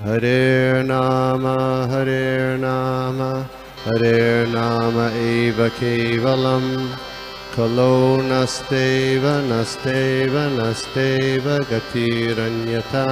Hare Nama Hare Nama eva kevalam Kalo nasteva nasteva nasteva gatiranyata.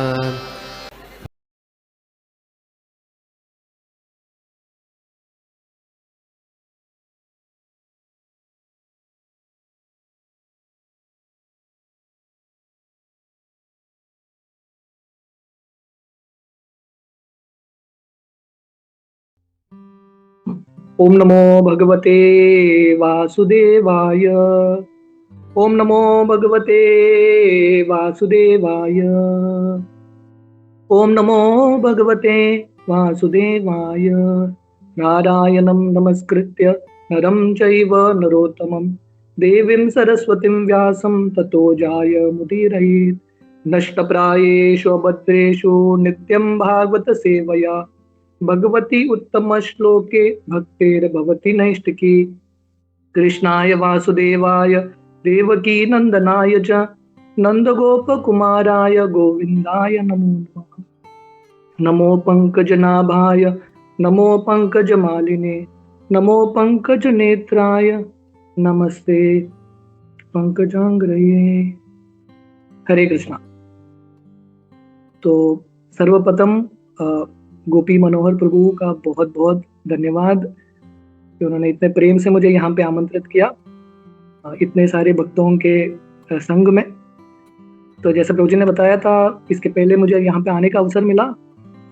ओम नमो भगवते वासुदेवाय। ओम नमो भगवते वासुदेवाय। ओम नमो भगवते वासुदेवाय। नारायणं नमस्कृत्य नरं चैव नरोत्तमं देवीं सरस्वतीं व्यासं ततो जायमुदीरयेत्। नष्टप्रायेषु अभद्रेषु नित्यं भागवत सेवया भगवती उत्तम श्लोके भक्तिर्भवति नैष्टिकी। कृष्णाय वासुदेवाय देवकी नंदनाय च नंदगोपकुमाराय गोविंदाय नमो नमः। नमो पंकजनाभाय नमो पंकजमालिने नमो पंकजनेत्राय नमस्ते पंकजांग्रये। हरे कृष्णा। तो सर्वप्रथम गोपी मनोहर प्रभु का बहुत बहुत धन्यवाद कि उन्होंने इतने प्रेम से मुझे यहाँ पे आमंत्रित किया इतने सारे भक्तों के संग में। तो जैसे प्रभु जी ने बताया था, इसके पहले मुझे यहाँ पे आने का अवसर मिला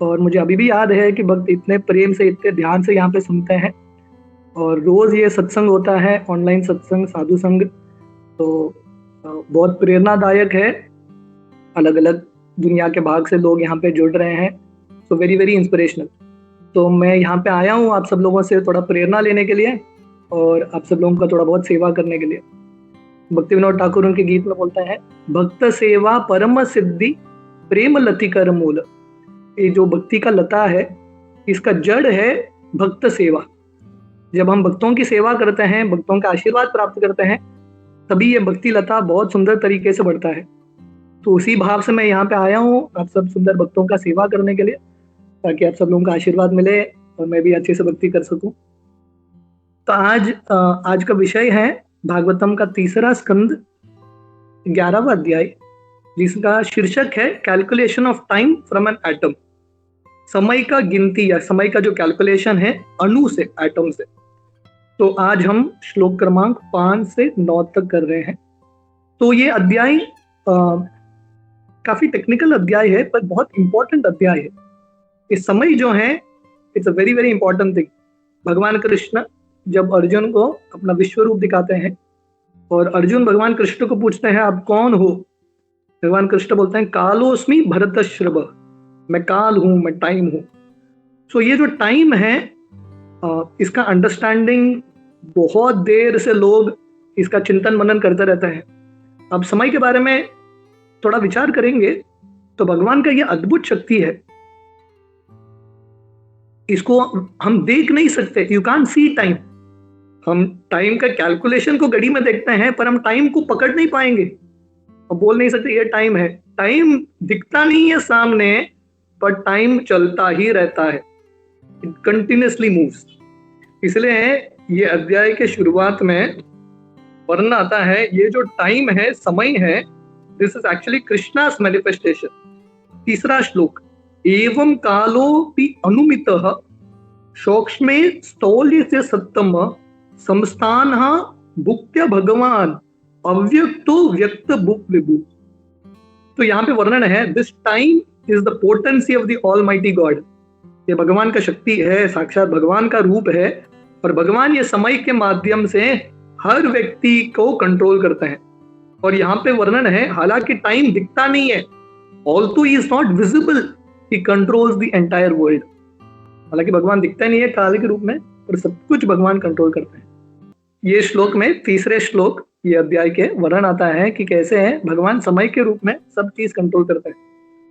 और मुझे अभी भी याद है कि भक्त इतने प्रेम से इतने ध्यान से यहाँ पे सुनते हैं। और रोज ये सत्संग होता है, ऑनलाइन सत्संग, साधु संग, तो बहुत प्रेरणादायक है। अलग अलग दुनिया के भाग से लोग यहाँ पे जुड़ रहे हैं, तो वेरी वेरी इंस्पिरेशनल। तो मैं यहाँ पे आया हूँ आप सब लोगों से थोड़ा प्रेरणा लेने के लिए और आप सब लोगों का थोड़ा बहुत सेवा करने के लिए। भक्ति विनोद ठाकुर उनके गीत में बोलते हैं, भक्त सेवा परम सिद्धि प्रेम लति कर मूल। ये जो भक्ति का लता है, इसका जड़ है भक्त सेवा। जब हम भक्तों की सेवा करते हैं, भक्तों का आशीर्वाद प्राप्त करते हैं, तभी ये भक्ति लता बहुत सुंदर तरीके से बढ़ता है। तो उसी भाव से मैं यहाँ पे आया हूँ आप सब सुंदर भक्तों का सेवा करने के लिए, ताकि आप सब लोगों का आशीर्वाद मिले और मैं भी अच्छे से भक्ति कर सकूं। तो आज का विषय है भागवतम का तीसरा स्कंद 11वां अध्याय, जिसका शीर्षक है calculation of time from an atom. समय का गिनती या समय का जो कैलकुलेशन है अणु से, एटम से। तो आज हम श्लोक क्रमांक 5 से 9 तक कर रहे हैं। तो ये अध्याय काफी टेक्निकल अध्याय है, पर बहुत इंपॉर्टेंट अध्याय है। इस समय जो है, it's a very very important thing. भगवान कृष्ण जब अर्जुन को अपना विश्व रूप दिखाते हैं और अर्जुन भगवान कृष्ण को पूछते हैं आप कौन हो, भगवान कृष्ण बोलते हैं कालोस्मि भरतश्रभ, मैं काल हूं, मैं टाइम हूं। सो ये जो टाइम है, इसका अंडरस्टैंडिंग बहुत देर से लोग इसका चिंतन मनन करते रहते हैं। अब समय के बारे में थोड़ा विचार करेंगे तो भगवान का ये अद्भुत शक्ति है, इसको हम देख नहीं सकते। You can't see time. हम टाइम का कैलकुलेशन को घड़ी में देखते हैं, पर हम टाइम को पकड़ नहीं पाएंगे और बोल नहीं सकते ये टाइम है। टाइम दिखता नहीं है सामने, पर टाइम चलता ही रहता है, इट कंटिन्यूअसली मूव्स। इसलिए ये अध्याय के शुरुआत में वर्णन आता है, ये जो टाइम है, समय है, this is actually Krishna's manifestation. तीसरा श्लोक, एवं कालोपि अनुमितः सूक्ष्मे स्थौल्यस्य सत्तम संस्थानः भुक्त्य भगवान अव्यक्तो व्यक्त भुक् विभु। तो यहाँ पे वर्णन है, this time is the potency of the almighty God. ये भगवान का शक्ति है, साक्षात भगवान का रूप है, और भगवान ये समय के माध्यम से हर व्यक्ति को कंट्रोल करते हैं। और यहाँ पे वर्णन है, हालांकि टाइम दिखता नहीं है, also he is not visible, he controls the entire world. हालांकि भगवान दिखता नहीं है काल के रूप में, पर सब कुछ भगवान कंट्रोल करते हैं। ये श्लोक में, तीसरे श्लोक ये अध्याय के वर्णन आता है कि कैसे है भगवान समय के रूप में सब चीज कंट्रोल करते हैं।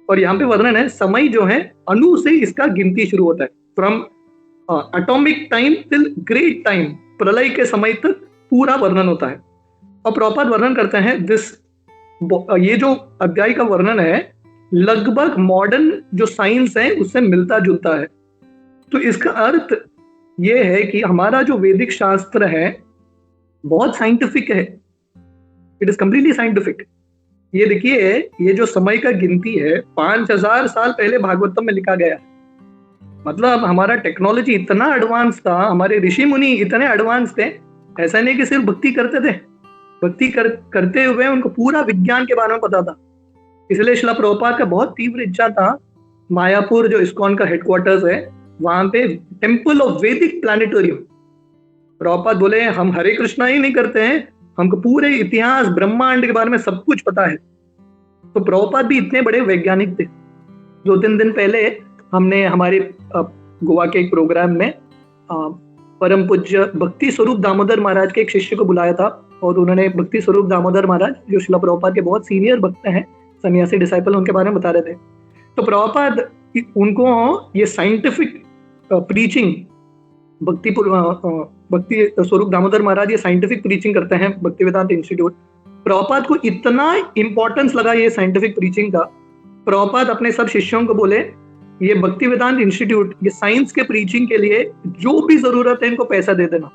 और यहाँ पे वर्णन है, समय जो है अणु से इसका गिनती शुरू होता है, from atomic time till great time, प्रलय के समय तक पूरा वर्णन होता है। और प्रॉपर वर्णन करते हैं दिस, ये जो अध्याय का वर्णन है लगभग मॉडर्न जो साइंस है उससे मिलता जुलता है। तो इसका अर्थ ये है कि हमारा जो वैदिक शास्त्र है बहुत साइंटिफिक है, इट इज कंप्लीटली साइंटिफिक। ये देखिए, ये जो समय का गिनती है 5000 साल पहले भागवतम में लिखा गया है। मतलब हमारा टेक्नोलॉजी इतना एडवांस था, हमारे ऋषि मुनि इतने एडवांस थे। ऐसा नहीं कि सिर्फ भक्ति करते थे, करते हुए उनको पूरा विज्ञान के बारे में पता था। इसलिए श्रील प्रभुपाद का बहुत तीव्र इच्छा था मायापुर जो इस्कॉन का हेडक्वार्टर्स है वहां पे टेम्पल ऑफ वैदिक प्लानिटोरियम। प्रभुपाद बोले हम हरे कृष्णा ही नहीं करते हैं, हमको पूरे इतिहास ब्रह्मांड के बारे में सब कुछ पता है। तो प्रभुपाद भी इतने बड़े वैज्ञानिक थे। 2-3 दिन पहले हमने हमारे गोवा के एक प्रोग्राम में परम पूज्य भक्ति स्वरूप दामोदर महाराज के एक शिष्य को बुलाया था, और उन्होंने भक्ति स्वरूप दामोदर महाराज जो श्रील प्रभुपाद के बहुत सीनियर भक्त हैं, सन्यासी डिसाइपल, उनके बारे में बता रहे थे। तो प्रभुपाद उनको ये साइंटिफिक प्रीचिंग, भक्ति स्वरूप दामोदर महाराज ये साइंटिफिक प्रीचिंग करते हैं भक्ति वेदांत इंस्टीट्यूट। प्रभुपाद को इतना इंपॉर्टेंस लगा ये साइंटिफिक प्रीचिंग का, प्रभुपाद अपने सब शिष्यों को बोले ये भक्ति वेदांत इंस्टीट्यूट ये साइंस के प्रीचिंग के लिए जो भी जरूरत है इनको पैसा दे देना।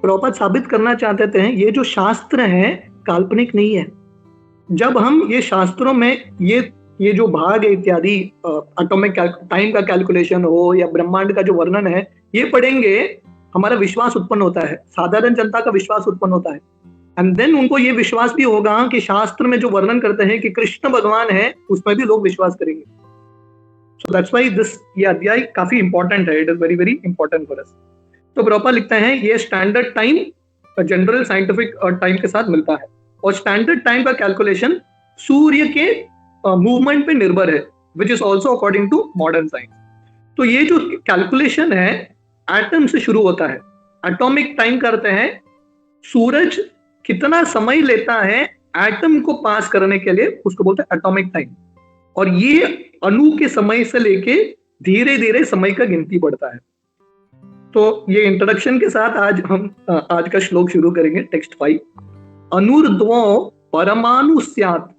प्रभुपाद साबित करना चाहते थे ये जो शास्त्र है काल्पनिक नहीं है। जब हम ये शास्त्रों में ये जो भाग है इत्यादि, एटॉमिक टाइम का कैलकुलेशन हो या ब्रह्मांड का जो वर्णन है, ये पढ़ेंगे, हमारा विश्वास उत्पन्न होता है, साधारण जनता का विश्वास उत्पन्न होता है। एंड देन उनको ये विश्वास भी होगा कि शास्त्र में जो वर्णन करते हैं कि कृष्ण भगवान है, उसमें भी लोग विश्वास करेंगे। सो दैट्स व्हाई ये अध्याय काफी इंपॉर्टेंट है, it is very very important for us. तो प्रभुपाद लिखते हैं ये standard time general scientific time के साथ मिलता है, और स्टैंडर्ड टाइम का कैलकुलेशन सूर्य के मूवमेंट पे निर्भर है, which is also according to modern science. तो ये जो कैलकुलेशन है एटम से शुरू होता है। एटॉमिक टाइम करते हैं सूरज कितना समय लेता है एटम को पास करने के लिए, उसको बोलते हैं एटॉमिक टाइम। और ये अणु के समय से लेके धीरे धीरे समय का गिनती बढ़ता है। तो ये इंट्रोडक्शन के साथ आज हम आज का श्लोक शुरू करेंगे, टेक्स्ट 5। अनुर्ध्वो परमाणु स्यात्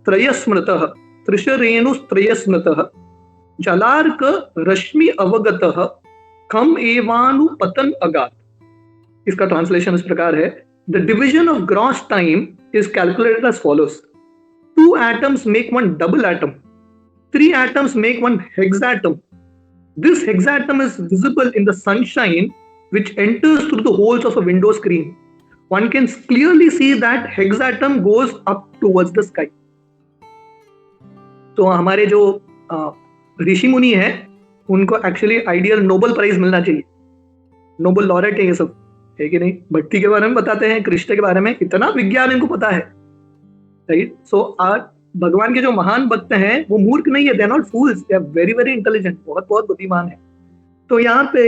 त्रयस्मृतः त्रिशरेणुस्त्रयस्मृतः जलार्क रश्मि अवगतः खम एवानुपतन अगात। इसका ट्रांसलेशन इस प्रकार है, the division of gross time is calculated as follows. 2 atoms make one double atom, 3 atoms make one hexatom. This hexatom is visible in the sunshine which enters through the holes of a window screen. One can clearly see that hexatom goes up towards the sky. तो हमारे जो ऋषि मुनि है उनको actually ideal Nobel prize मिलना चाहिए, Nobel laureate है ये सब, है कि नहीं? भक्ति के बारे में बताते हैं, कृष्ण के बारे में इतना विज्ञान इनको पता है, राइट? सो आज भगवान के जो महान भक्त हैं वो मूर्ख नहीं है, they are not fools, they are very very intelligent, बहुत बहुत बुद्धिमान है। तो यहाँ पे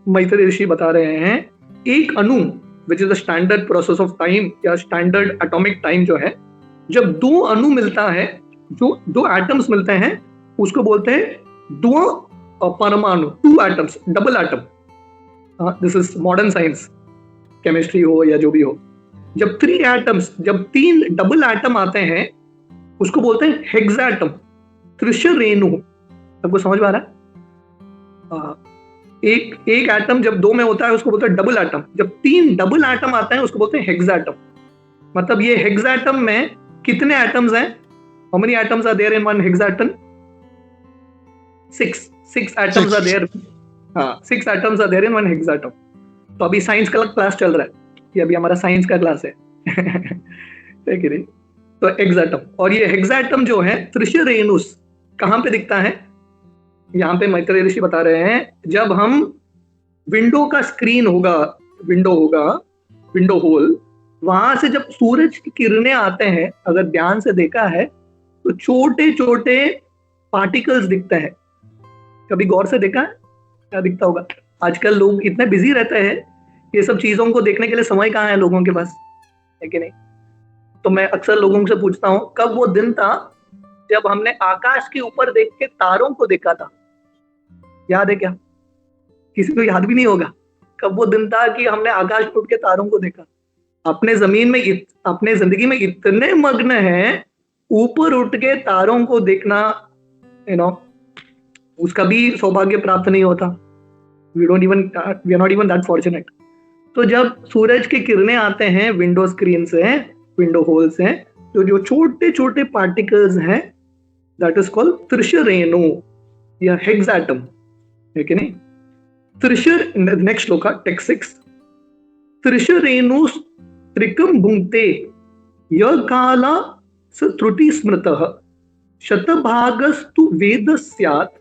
मैत्रेय ऋषि बता रहे हैं एक अणु which is the standard process of time या स्टैंडर्ड एटॉमिक टाइम जो है, जब 2 अणु मिलता है, जो 2 एटम्स मिलते हैं, उसको बोलते हैं 2 परमाणु, 2 atoms, double atom. This is modern science, chemistry हो या जो भी हो। जब 3 एटम्स, जब 3 डबल एटम आते हैं उसको बोलते हैं हेक्साटम, त्रिशरेणु। सबको समझ में आ रहा है? एक एटम जब 2 में होता है उसको बोलते हैं डबल एटम, जब 3 डबल एटम आते हैं उसको बोलते हैं हेक्साटम। मतलब ये हेक्साटम में कितने एटम्स हैं? How many atoms are there in one hexagon? 6 atoms are there. 6 atoms are there in one hexagon. तो अभी साइंस का क्लास चल रहा है, ये अभी हमारा साइंस का क्लास है ठीक है? तो हेक्साटम, और ये हेक्साटम जो है त्रिशरेणुस कहां पे दिखता है? यहाँ पे मैत्रेय ऋषि बता रहे हैं जब हम विंडो का स्क्रीन होगा, विंडो होल, वहां से जब सूरज की किरणें आते हैं, अगर ध्यान से देखा है तो छोटे छोटे पार्टिकल्स दिखते हैं। कभी गौर से देखा है क्या दिखता होगा? आजकल लोग इतने बिजी रहते हैं, ये सब चीजों को देखने के लिए समय कहाँ है लोगों के पास, है कि नहीं? तो मैं अक्सर लोगों से पूछता हूँ कब वो दिन था जब हमने आकाश के ऊपर देख के तारों को देखा था? याद है क्या? किसी को याद भी नहीं होगा कब वो दिन था कि हमने आकाश में उठ के तारों को देखा। अपने जिंदगी में इतने मग्न हैं, ऊपर उठ के तारों को देखना, उसका भी सौभाग्य प्राप्त नहीं होता। We are not even that fortunate. तो जब सूरज की किरणें आते हैं विंडो स्क्रीन से, विंडो होल से, तो जो छोटे छोटे पार्टिकल्स हैं, दैट इज कॉल्ड त्रिशरेणु या हेक्साटम, है कि नहीं? त्रिशर, नेक्स्ट श्लोका, टेक्स्ट 6, त्रिशरेणु त्रिकम भुंक्ते य काला स त्रुटि स्मृतः शतभागस्तु वेद स्यात्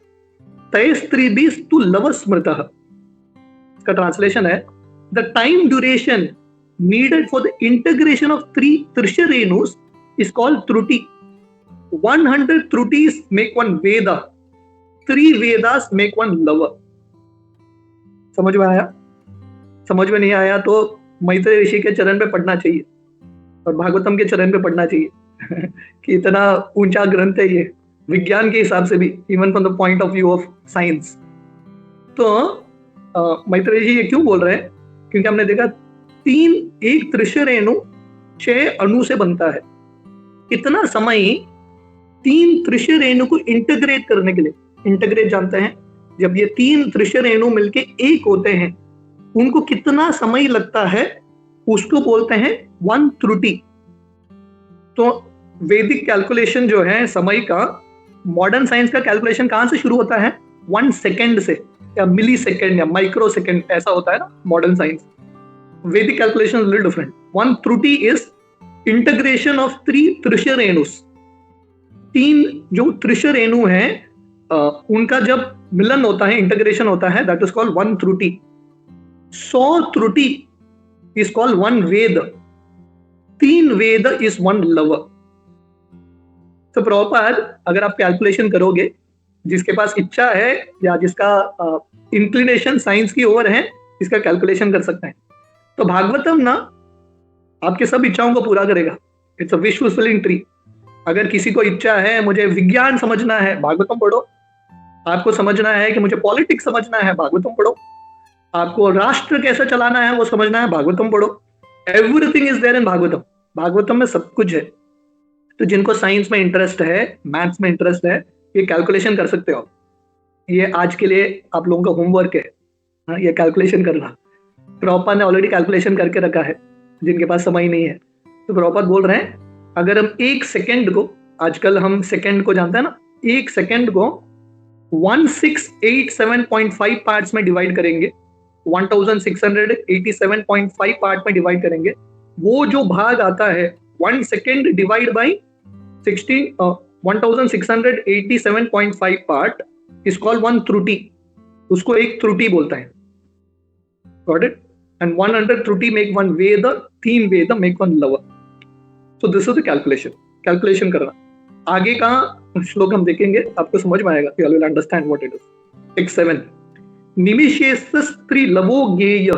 तैस्त्रिभिस्तु लव स्मृतः। इसका ट्रांसलेशन है, the time duration needed for the integration of 3 Trisharenus is called Truti. 100 Trutis make one Veda. 3 Vedas make one lover. समझ में आया? समझ में नहीं आया तो मैत्रेय ऋषि के चरण पे पढ़ना चाहिए और भागवतम के चरण पे पढ़ना चाहिए कि इतना ऊंचा ग्रंथ है ये, विज्ञान के हिसाब से भी, even from the point of view of science. तो मैत्रेय ऋषि ये क्यों बोल रहे हैं? क्योंकि हमने देखा एक त्रिशरेणु 6 अणु से बनता है। इतना समय 3 त्रिशरेणु को इंटीग्रेट करने के लिए, इंटीग्रेट जानते हैं, जब ये 3 त्रिशरेणु मिलके एक होते हैं, उनको कितना समय लगता है, उसको बोलते हैं 1 त्रुटि। तो वैदिक कैलकुलेशन जो है समय का, मॉडर्न साइंस का कैलकुलेशन कहां से शुरू होता है? 1 सेकेंड से, या मिली सेकेंड या माइक्रो सेकेंड, ऐसा होता है ना मॉडर्न साइंस। वैदिक कैलकुलेशन इज लिटिल डिफरेंट। 1 त्रुटि इज इंटीग्रेशन ऑफ 3 त्रिशरेणुस। 3 जो त्रिशरेणु हैं, उनका जब मिलन होता है, इंटीग्रेशन होता है, दैट इज कॉल्ड 1 त्रुटि। 100 त्रुटि इज कॉल्ड 1 वेद। 3 वेद इज 1 लव। तो प्रॉपर अगर आप कैलकुलेशन करोगे, जिसके पास इच्छा है या जिसका इंक्लिनेशन साइंस की ओर है, इसका कैलकुलेशन कर सकते हैं। तो भागवतम ना आपके सब इच्छाओं को पूरा करेगा। It's a wish fulfilling tree. अगर किसी को इच्छा है मुझे विज्ञान समझना है, भागवतम पढ़ो। आपको समझना है कि मुझे पॉलिटिक्स समझना है, भागवतम पढ़ो। आपको राष्ट्र कैसे चलाना है वो समझना है, भागवतम पढ़ो। Everything is there in Bhagavatam. Bhagavatam में सब कुछ है। तो जिनको साइंस में इंटरेस्ट है, मैथ्स में इंटरेस्ट है, ये कैलकुलेशन कर सकते हो। ये आज के लिए आप लोगों का होमवर्क है, ये कैलकुलेशन करना। प्रॉपर ने ऑलरेडी कैलकुलेशन करके रखा है, जिनके पास समय नहीं है। तो प्रॉपर बोल रहे हैं, अगर हम 1 सेकेंड को, आजकल हम सेकेंड को जानते हैं ना, 1 सेकेंड को 1687.5 पार्ट्स में डिवाइड करेंगे, 1687.5 पार्ट में डिवाइड करेंगे, वो जो भाग आता है 1 second divide by 1687.5 part is called 1 त्रुटि। उसको एक त्रुटि बोलता है। Got it? एंड 100 त्रुटि मेक 1 वेद, 3 वेद मेक 1 लव। So this is the calculation करना। आगे का श्लोक हम देखेंगे, आपको समझ में आएगा, you will understand what it is. 6-7 निमिषेस्त्री लवो ज्ञेय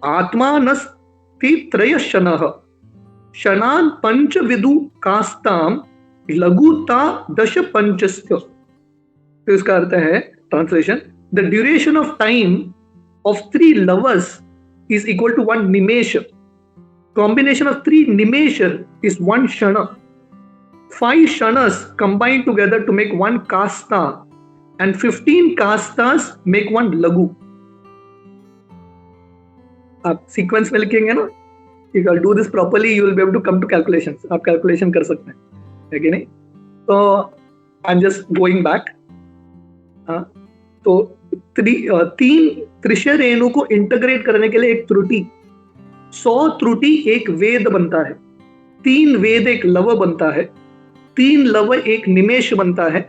आत्मानस्ति त्रयशनः शनान पंच विदु कास्ताम लघुता 10 पंचस्य। तो इसका अर्थ है, translation, the duration of time of 3 lovers is equal to 1 nimesha. Combination of 3 nimesha is 1 shana. 5 shanas combine together to make 1 kasta, and 15 kastas make 1 lagu. आप sequence में लिखेंगे ना, if you do this properly you will be able to come to calculations. आप calculation कर सकते हैं, है कि नहीं? तो I'm just going back. तो 3 त्रिशरेणु को इंटीग्रेट करने के लिए एक त्रुटि, 100 त्रुटि एक वेद बनता है, 3 वेद एक लव बनता है, 3 लव एक निमेश बनता है,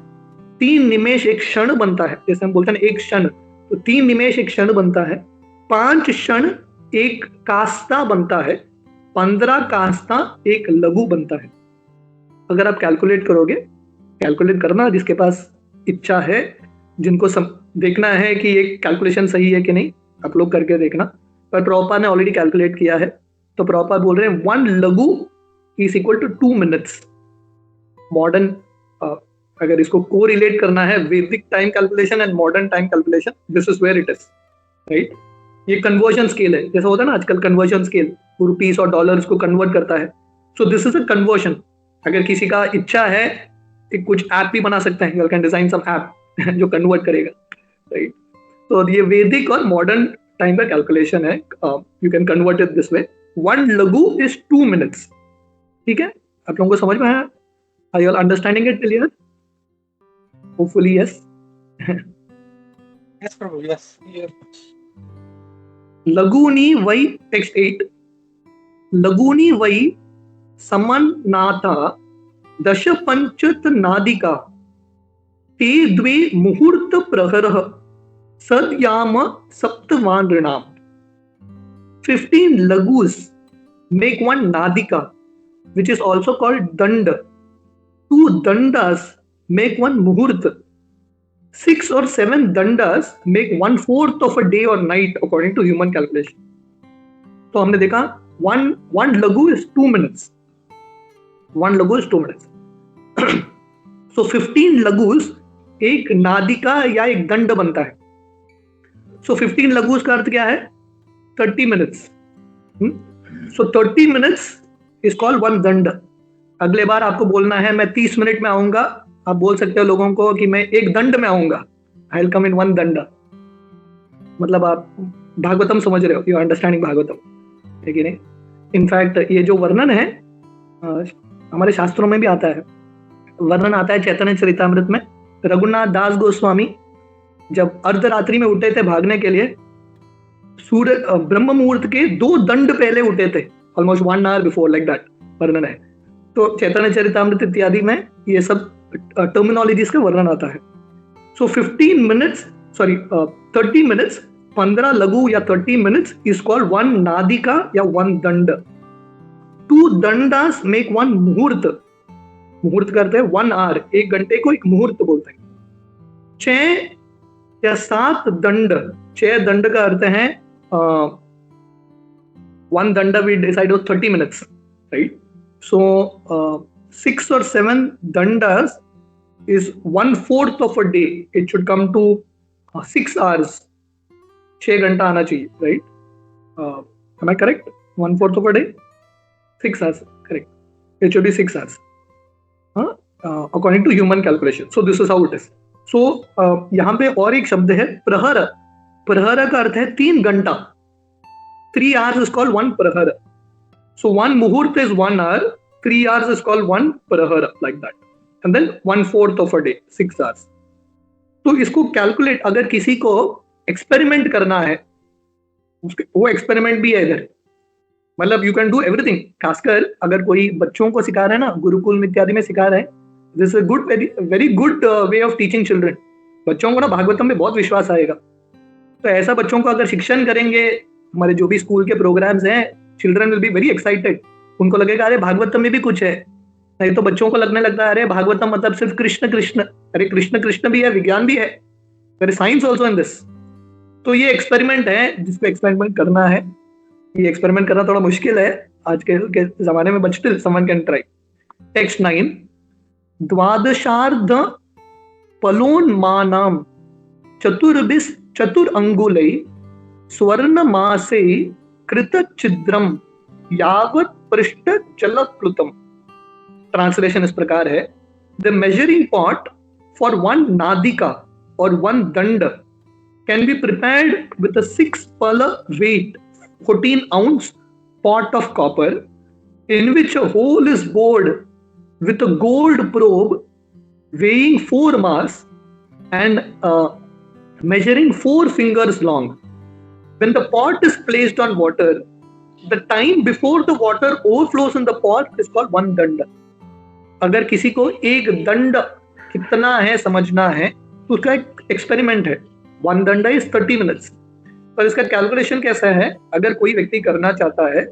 3 निमेश एक क्षण बनता है। जैसे हम बोलते हैं एक क्षण, तो 3 निमेश एक क्षण बनता है, 5 क्षण एक कास्ता बनता है, 15 कास्ता एक लघु बनता है। अगर आप कैलकुलेट करोगे, कैलकुलेट करना जिसके पास इच्छा है, जिनको देखना है कि ये कैलकुलेशन सही है कि नहीं, आप लोग करके देखना। पर प्रॉपर ने ऑलरेडी कैलकुलेट किया है, तो प्रॉपर बोल रहे हैं 1 लघु is equal to 2 minutes. Modern अगर इसको को रिलेट करना है, वैदिक time calculation and modern time calculation, this is where it is, right? ये कन्वर्जन स्केल है, जैसा होता है ना आजकल कन्वर्जन स्केल, रुपीस और डॉलर्स को कन्वर्ट करता है। So this is a conversion. अगर किसी का इच्छा है कि कुछ ऐप भी बना सकते हैं, you can design some app जो कन्वर्ट करेगा, राइट। तो ये वैदिक और मॉडर्न टाइम का कैलकुलेशन है, you can convert it this way. 1 लघु इज 2 मिनट्स। ठीक है, आप लोगों को समझ में आया? Are you all understanding it clear? Hopefully yes. Yes, Prabhu. Yes. Yes. लघूनि वै टेक्स्ट 8 लघूनि वै समन्नाथा दश पंचत नादिका ते द्वे मुहूर्त प्रहरः सद्याम सप्तवानृणाम। 15 lagus make one nadika, which is also called danda. 2 dandas make one muhurta. 6 or 7 dandas make 1/4 of a day or night according to human calculation. तो हमने देखा one lagu is 2 minutes. 1 lagu is 2 minutes. So 15 lagus एक नादिका या एक दंड बनता है। So 15 लघुस का अर्थ क्या है? 30 minutes. So 30 minutes is called one दंड। अगले बार आपको बोलना है मैं 30 मिनट में आऊंगा, आप बोल सकते हो लोगों को कि मैं एक दंड में आऊंगा, I will come in one दंड। मतलब आप भागवतम समझ रहे हो, यू अंडरस्टैंडिंग भागवतम, है कि नहीं? इनफैक्ट ये जो वर्णन है हमारे शास्त्रों में भी आता है, वर्णन आता है चैतन्य चरितामृत में। रघुनाथ दास गोस्वामी जब अर्धरात्रि में उठे थे भागने के लिए, सूर्य ब्रह्म मुहूर्त के 2 दंड पहले उठे थे, almost 1 hour before, like that वर्णन है। तो चैतन्य चरितामृत इत्यादि में ये सब टर्मिनोलॉजीज का वर्णन आता है। सो 15 मिनट्स, सॉरी 30 मिनट्स, 15 लघु या 30 मिनट्स इज कॉल्ड वन नादिका या वन दंड। 2 दंडास मेक वन मुहूर्त। मुहूर्त करते हैं 1 hour, 1 घंटे को एक मुहूर्त बोलते हैं। 6 या 7 दंड, 6 दंड का अर्थ है 1 दंड we decide of 30 minutes, right. So 6 or 7 dandas is 1/4 of a day. It should come to 6 hours. 6 घंटा आना चाहिए, right? Am I correct? 1/4 of a day, 6 hours, correct? It should be 6 hours, according to human calculation. So this is how it is. So यहाँ पे और एक शब्द है प्रहर। प्रहर का अर्थ है 3 घंटा। 3 hours is called 1 प्रहर. So 1 मुहूर्त is 1 hour. 3 hours is called 1 prahara, like that. And then 1/4 of a day, 6 hours. तो इसको कैलकुलेट, अगर किसी को एक्सपेरिमेंट करना है, वो एक्सपेरिमेंट भी है इधर। मतलब यू कैन डू एवरीथिंग। खासकर अगर कोई बच्चों को सिखा रहा है ना, गुरुकुल इत्यादि में सिखा रहे हैं, this is good, very good way of teaching children. बच्चों को ना भागवतम में बहुत विश्वास आएगा। तो ऐसा बच्चों को अगर शिक्षण करेंगे, हमारे जो भी स्कूल के प्रोग्राम्स हैं, children will be very excited. उनको लगेगा अरे भागवतम में भी कुछ है। नहीं तो बच्चों को लगने लगता है अरे भागवतम मतलब सिर्फ कृष्ण कृष्ण, अरे कृष्ण कृष्ण भी है, विज्ञान भी है, there is science also in this. तो ये एक्सपेरिमेंट है जिसको एक्सपेरिमेंट करना है। ये एक्सपेरिमेंट करना थोड़ा मुश्किल है आज के जमाने में, but still someone can try. Text 9 द्वादशार्ध पलोन्मानाम चतुर अंगुलै स्वर्ण मासे कृत छिद्रम यावत पृष्ठ जलप्लुतम। ट्रांसलेशन इस प्रकार है, द मेजरिंग पॉट फॉर 1 नादिका और 1 दंड can be prepared with a 6 pearl weight 14 ounce pot of copper in which a hole is bored with a gold probe weighing 4 mass and measuring 4 fingers long. When the pot is placed on water, the time before the water overflows in the pot is called 1 danda. अगर किसी को एक दंड कितना है समझना है तो उसका एक एक्सपेरिमेंट है। 1 danda is 30 minutes. पर इसका कैलकुलेशन कैसा है? अगर कोई व्यक्ति करना चाहता है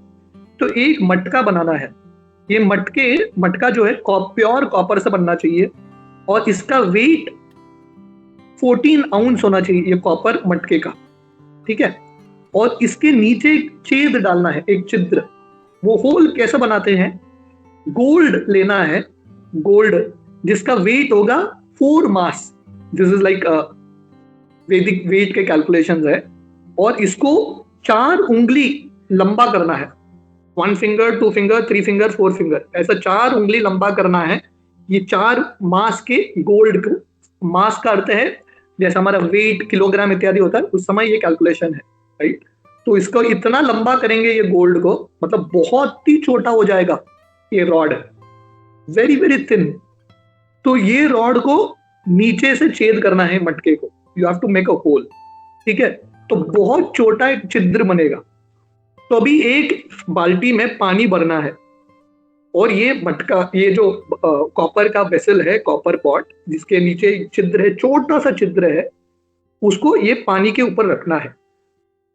तो एक मटका बनाना है। ये मटका जो है प्योर कॉपर से बनना चाहिए और इसका वेट 14 ounce होना चाहिए, ये कॉपर मटके का, ठीक है। और इसके नीचे एक छेद डालना है, एक छिद्र। वो होल कैसे बनाते हैं? गोल्ड लेना है, गोल्ड जिसका वेट होगा 4 मास। दिस इज लाइक वैदिक वेट के कैलकुलेशंस है। और इसको 4 उंगली लंबा करना है, 1 फिंगर, 2 फिंगर, 3 फिंगर, 4 फिंगर, ऐसा 4 उंगली लंबा करना है। ये 4 मास के गोल्ड को, मास का अर्थ है जैसे हमारा वेट किलोग्राम इत्यादि होता है, उस समय ये कैलकुलेशन है, राइट। तो इसको इतना लंबा करेंगे ये गोल्ड को, मतलब बहुत ही छोटा हो जाएगा ये रॉड, वेरी वेरी थिन। तो ये रॉड को नीचे से छेद करना है मटके को, you have to make a hole, ठीक है। तो बहुत छोटा एक छिद्र बनेगा। तो अभी एक बाल्टी में पानी भरना है और ये मटका, ये जो कॉपर का वेसल है, कॉपर पॉट, जिसके नीचे छिद्र है, छोटा सा छिद्र है, उसको ये पानी के ऊपर रखना है।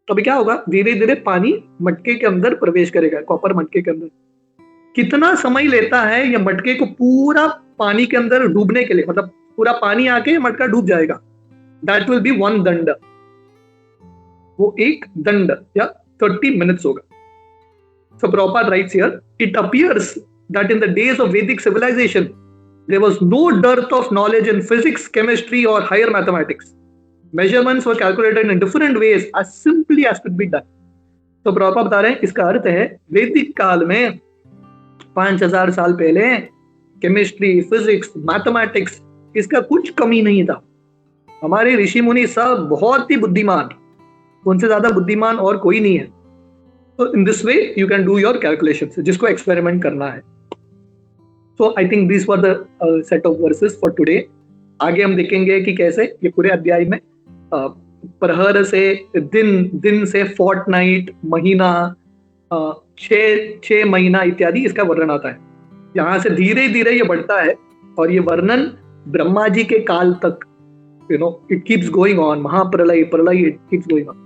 तो अभी क्या होगा, धीरे धीरे पानी मटके के अंदर प्रवेश करेगा, कॉपर मटके के अंदर। कितना समय लेता है ये मटके को पूरा पानी के अंदर डूबने के लिए, मतलब पूरा पानी आके मटका डूब जाएगा, दैट विल बी 1 दंड, वो एक दंड या 30 मिनट्स होगा। So Prabhupada writes here, it appears that in the days of Vedic civilization, there was no dearth of knowledge in physics, chemistry or higher mathematics. Measurements were calculated in different ways as simply as could be done. तो Prabhupada बता रहे हैं, इसका अर्थ है वैदिक काल में 5000 साल पहले केमिस्ट्री, फिजिक्स, मैथमेटिक्स, इसका कुछ कमी नहीं था। हमारे ऋषि मुनि सब बहुत ही बुद्धिमान, उनसे ज्यादा बुद्धिमान और कोई नहीं है। So in this way you can do your calculations, जिसको एक्सपेरिमेंट करना है। So I think these were the set of verses for today. आगे हम देखेंगे कि कैसे ये पूरे अध्याय में प्रहर से दिन, दिन से फोर्टनाइट, महीना, 6 महीना इत्यादि इसका वर्णन आता है। यहाँ से धीरे धीरे ये बढ़ता है और ये वर्णन ब्रह्मा जी के काल तक, it keeps going on, महाप्रलय, प्रलय, it keeps going on.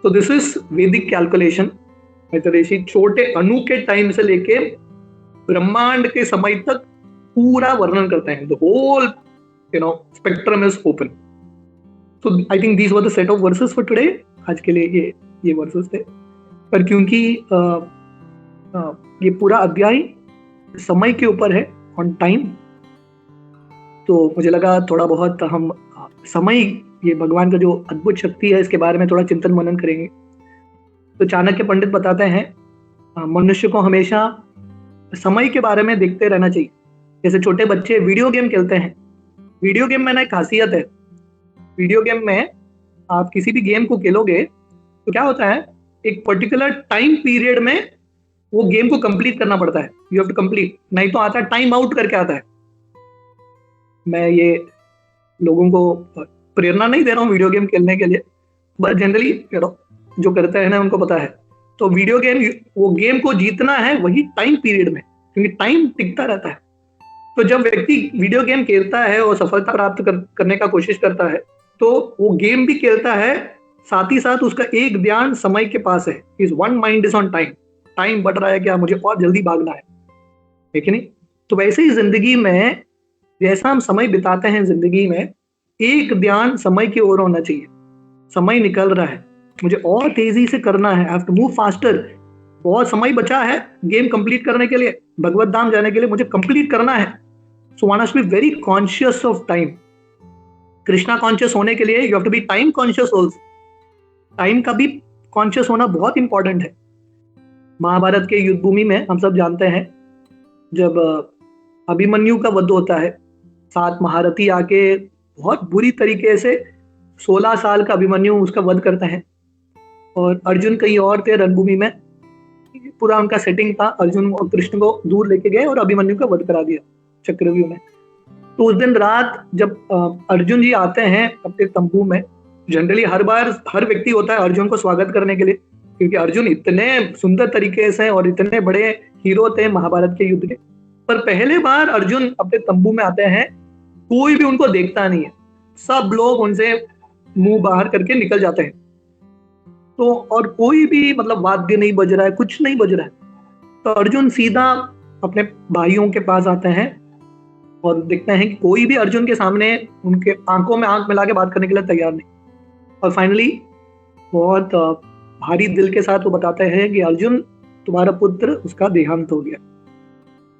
So this is Vedic calculation. ऋषि छोटे अणु के टाइम से लेके ब्रह्मांड के समय तक पूरा वर्णन करते हैं। The whole spectrum is open. So I think these were the set of verses for today. आज के लिए ये verses थे। पर क्योंकि ये पूरा अध्याय समय के ऊपर है, on time, तो मुझे लगा थोड़ा बहुत हम समय, ये भगवान का जो अद्भुत शक्ति है, इसके बारे में थोड़ा चिंतन मनन करेंगे। तो चाणक्य पंडित बताते हैं मनुष्य को हमेशा समय के बारे में देखते रहना चाहिए। जैसे छोटे बच्चे वीडियो गेम खेलते हैं, वीडियो गेम में ना एक खासियत है, वीडियो गेम में आप किसी भी गेम को खेलोगे तो क्या होता है, एक पर्टिकुलर टाइम पीरियड में वो गेम को कंप्लीट करना पड़ता है, यू हैव टू कंप्लीट, नहीं तो आता है टाइम आउट करके आता है। मैं ये लोगों को प्रेरणा नहीं दे रहा हूँ वीडियो गेम खेलने के लिए, बट जनरली जो करते हैं ना उनको पता है। तो वीडियो गेम, वो गेम को जीतना है वही टाइम पीरियड में, क्योंकि टाइम टिकता रहता है। तो जब व्यक्ति वीडियो गेम खेलता है और सफलता प्राप्त करने का कोशिश करता है, तो वो गेम भी खेलता है, साथ ही साथ उसका एक ध्यान समय के पास है, is one mind is on time, time बढ़ रहा है क्या, मुझे बहुत जल्दी भागना है कि नहीं। तो वैसे ही जिंदगी में जैसा हम समय बिताते हैं, जिंदगी में एक ध्यान समय की ओर होना चाहिए। समय निकल रहा है, मुझे और तेजी से करना है, I have to move faster, बहुत समय बचा है गेम कंप्लीट करने के लिए, भगवत धाम जाने के लिए मुझे कंप्लीट करना है। So one has to be very conscious of time. Krishna conscious होने के लिए you have to be time conscious also, time का भी कॉन्शियस होना बहुत इंपॉर्टेंट है। महाभारत के युद्ध भूमि में हम सब जानते हैं, जब अभिमन्यु का वध होता है, 7 महारथी आके बहुत बुरी तरीके से 16 साल का अभिमन्यु उसका वध करते हैं, और अर्जुन कहीं और थे रणभूमि में, पूरा उनका सेटिंग था, अर्जुन और कृष्ण को दूर लेके गए और अभिमन्यु का वध करा दिया चक्रव्यूह में। तो उस दिन रात जब अर्जुन जी आते हैं अपने तंबू में, जनरली हर बार हर व्यक्ति होता है अर्जुन को स्वागत करने के लिए, क्योंकि अर्जुन इतने सुंदर तरीके से और इतने बड़े हीरो थे महाभारत के युद्ध के। पर पहले बार अर्जुन अपने तंबू में आते हैं, कोई भी उनको देखता नहीं है, सब लोग उनसे मुंह बाहर करके निकल जाते हैं। तो और कोई भी मतलब वाद्य नहीं बज रहा है, कुछ नहीं बज रहा है। तो अर्जुन सीधा अपने भाइयों के पास आते हैं और देखते हैं कि कोई भी अर्जुन के सामने उनके आंखों में आंख मिला के बात करने के लिए तैयार नहीं। और फाइनली बहुत भारी दिल के साथ वो बताते हैं कि अर्जुन तुम्हारा पुत्र, उसका देहांत हो गया।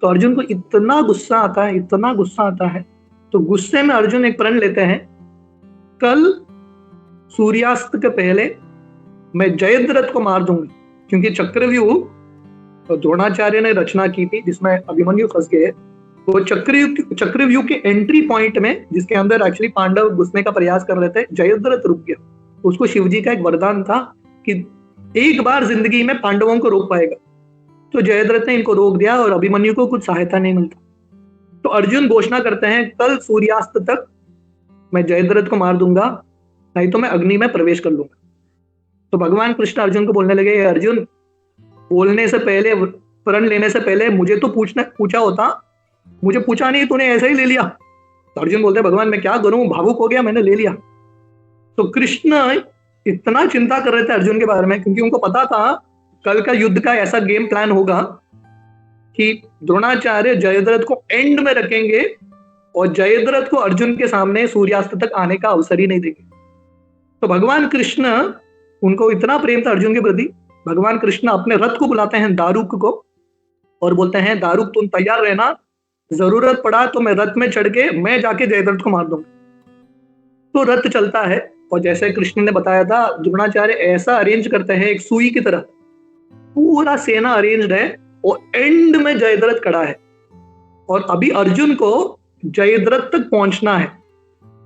तो अर्जुन को इतना गुस्सा आता है, इतना गुस्सा आता है, तो गुस्से में अर्जुन एक प्रण लेते हैं, कल सूर्यास्त के पहले मैं जयद्रथ को मार दूंगा, क्योंकि चक्रव्यूह द्रोणाचार्य ने रचना की थी जिसमें अभिमन्यु फंस गए। वो चक्रव्यूह के एंट्री पॉइंट में, जिसके अंदर एक्चुअली पांडव घुसने का प्रयास कर रहे थे, जयद्रथ रुक गया। उसको शिवजी का एक वरदान था कि एक बार जिंदगी में पांडवों को रोक पाएगा, तो जयद्रथ ने इनको रोक दिया और अभिमन्यु को कुछ सहायता नहीं मिलता। तो अर्जुन घोषणा करते हैं, कल सूर्यास्त तक मैं जयद्रथ को मार दूंगा, नहीं तो मैं अग्नि में प्रवेश कर लूंगा। तो भगवान कृष्ण अर्जुन को बोलने लगे, अर्जुन बोलने से पहले, प्रण लेने से पहले मुझे तो पूछा होता, मुझे पूछा नहीं, तूने ऐसे ही ले लिया। तो अर्जुन बोलते, भगवान मैं क्या करूं, भावुक हो गया, मैंने ले लिया। तो कृष्ण इतना चिंता कर रहे थे अर्जुन के बारे में, क्योंकि उनको पता था कल का युद्ध का ऐसा गेम प्लान होगा कि द्रोणाचार्य जयद्रथ को एंड में रखेंगे और जयद्रथ को अर्जुन के सामने सूर्यास्त तक आने का अवसर ही नहीं देंगे। तो भगवान कृष्ण, उनको इतना प्रेम था अर्जुन के प्रति, भगवान कृष्ण अपने रथ को बुलाते हैं दारुक को और बोलते हैं, दारुक तुम तैयार रहना, जरूरत पड़ा तो मैं रथ में चढ़ के मैं जाके जयद्रथ को मार दूंगा। तो रथ चलता है और जैसे कृष्ण ने बताया था, द्रोणाचार्य ऐसा अरेंज करते हैं एक सुई की तरह, पूरा सेना अरेंज्ड है और एंड में जयद्रथ खड़ा है और अभी अर्जुन को जयद्रथ तक पहुंचना है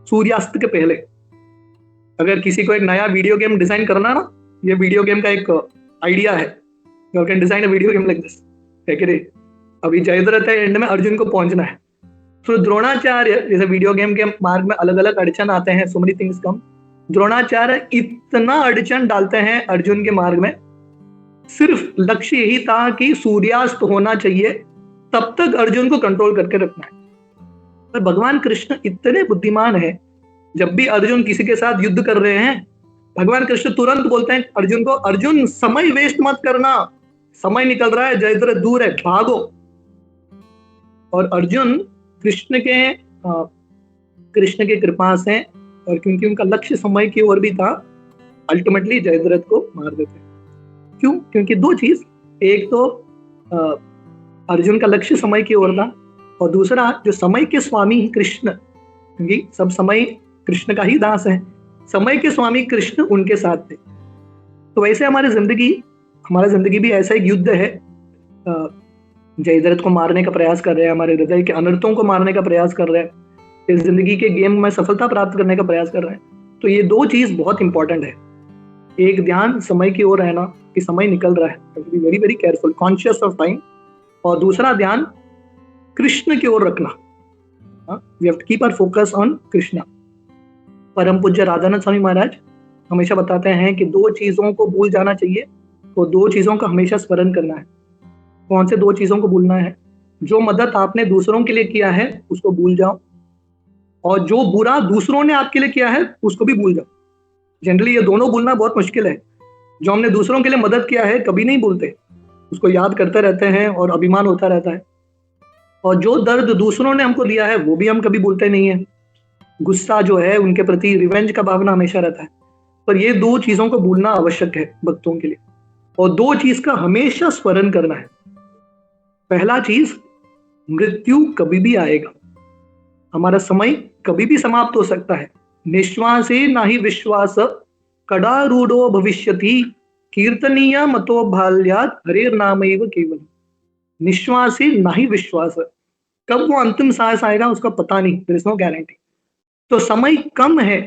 सूर्यास्त के पहले। अगर किसी को एक नया वीडियो गेम डिजाइन करना ना, ये वीडियो गेम का एक आइडिया है, you can design a video game like this, है कि नहीं? अभी जयद्रथ है, एंड में अर्जुन को पहुंचना है। तो द्रोणाचार्य, जैसे वीडियो गेम के मार्ग में अलग अलग अड़चन आते हैं, so many things come, Dronacharya इतना अड़चन डालते हैं अर्जुन के मार्ग में, सिर्फ लक्ष्य यही था कि सूर्यास्त होना चाहिए, तब तक अर्जुन को कंट्रोल करके रखना है। पर भगवान कृष्ण इतने बुद्धिमान है, जब भी अर्जुन किसी के साथ युद्ध कर रहे हैं, भगवान कृष्ण तुरंत बोलते हैं अर्जुन को, अर्जुन समय वेस्ट मत करना, समय निकल रहा है, जयद्रथ दूर है, भागो। और अर्जुन कृष्ण के कृपा से, और क्योंकि उनका लक्ष्य समय की ओर भी था, अल्टीमेटली जयद्रथ को मार देते हैं। क्यों? क्योंकि दो चीज, एक तो अर्जुन का लक्ष्य समय की ओर था, और दूसरा जो समय के स्वामी कृष्ण, क्योंकि सब समय कृष्ण का ही दास है, समय के स्वामी कृष्ण उनके साथ थे। तो वैसे हमारा जिंदगी भी ऐसा एक युद्ध है, जयद्रथ को मारने का प्रयास कर रहे हैं, हमारे हृदय के अनर्थों को मारने का प्रयास कर रहे हैं, इस जिंदगी के गेम में सफलता प्राप्त करने का प्रयास कर रहे हैं। तो ये दो चीज बहुत इंपॉर्टेंट है, एक ध्यान समय की ओर रहना कि समय निकल रहा है, very very careful, conscious of time, और दूसरा ध्यान कृष्ण की ओर रखना, we have to keep our focus on Krishna. परम पूज्य राधानाथ स्वामी महाराज हमेशा बताते हैं कि दो चीजों को भूल जाना चाहिए, तो दो चीजों का हमेशा स्मरण करना है। कौन से दो चीजों को भूलना है? जो मदद आपने दूसरों के लिए किया है उसको भूल जाओ, और जो बुरा दूसरों ने आपके लिए किया है उसको भी भूल जाओ। जनरली ये दोनों भूलना बहुत मुश्किल है। जो हमने दूसरों के लिए मदद किया है कभी नहीं भूलते, उसको याद करते रहते हैं और अभिमान होता रहता है, और जो दर्द दूसरों ने हमको दिया है वो भी हम कभी भूलते नहीं है। गुस्सा जो है उनके प्रति, रिवेंज का भावना हमेशा रहता है। पर ये दो चीजों को भूलना आवश्यक है भक्तों के लिए, और दो चीज का हमेशा स्मरण करना है। पहला चीज, मृत्यु कभी भी आएगा, हमारा समय कभी भी समाप्त हो सकता है। निश्वासे नाही विश्वास कडारूढ़ो भविष्यति कीर्तनीय मतो बाल्यात् हरेर नामैव केवल। निश्वासे नाही विश्वास, कब वो अंतिम सांस आएगा उसका पता नहीं, देयर इज नो गारंटी। तो समय कम है,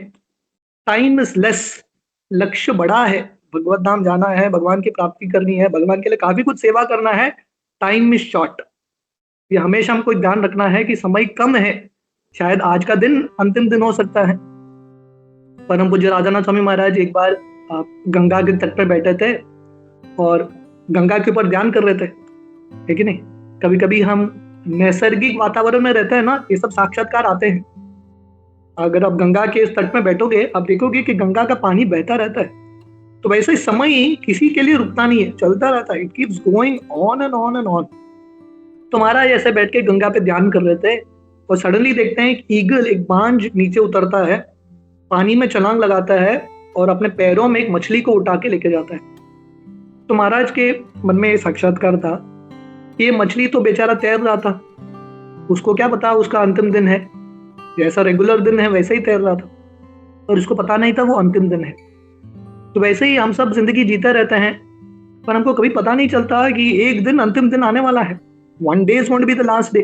टाइम इज लेस, लक्ष्य बड़ा है, भगवत धाम जाना है, भगवान की प्राप्ति करनी है, भगवान के लिए काफी कुछ सेवा करना है, टाइम इज शॉर्ट। ये हमेशा हमको ध्यान रखना है कि समय कम है, शायद आज का दिन अंतिम दिन हो सकता है। परम पूज्य राधानाथ स्वामी महाराज एक बार गंगा के तट पर बैठे थे और गंगा के ऊपर ध्यान कर रहे थे, है कि नहीं? कभी कभी हम नैसर्गिक वातावरण में रहते हैं ना, ये सब साक्षात्कार आते हैं। अगर आप गंगा के इस तट में बैठोगे, आप देखोगे कि गंगा का पानी बहता रहता है। तो वैसे समय किसी के लिए रुकता नहीं है, चलता रहता है, it keeps going on and on and on. तो महाराज ऐसे बैठ के गंगा पे ध्यान कर रहे थे और सडनली देखते हैं एक ईगल, एक बांझ नीचे उतरता है, पानी में छलांग लगाता है और अपने पैरों में एक मछली को उठा के लेके जाता है। तो महाराज के मन में ये साक्षात्कार था कि ये मछली तो बेचारा तैर रहा था, उसको क्या पता उसका अंतिम दिन है, जैसा रेगुलर दिन है वैसे ही तैर रहा था, और उसको पता नहीं था वो अंतिम दिन है। तो वैसे ही हम सब जिंदगी जीते रहते हैं, पर हमको कभी पता नहीं चलता कि एक दिन अंतिम दिन आने वाला है। One day is going to be the last day.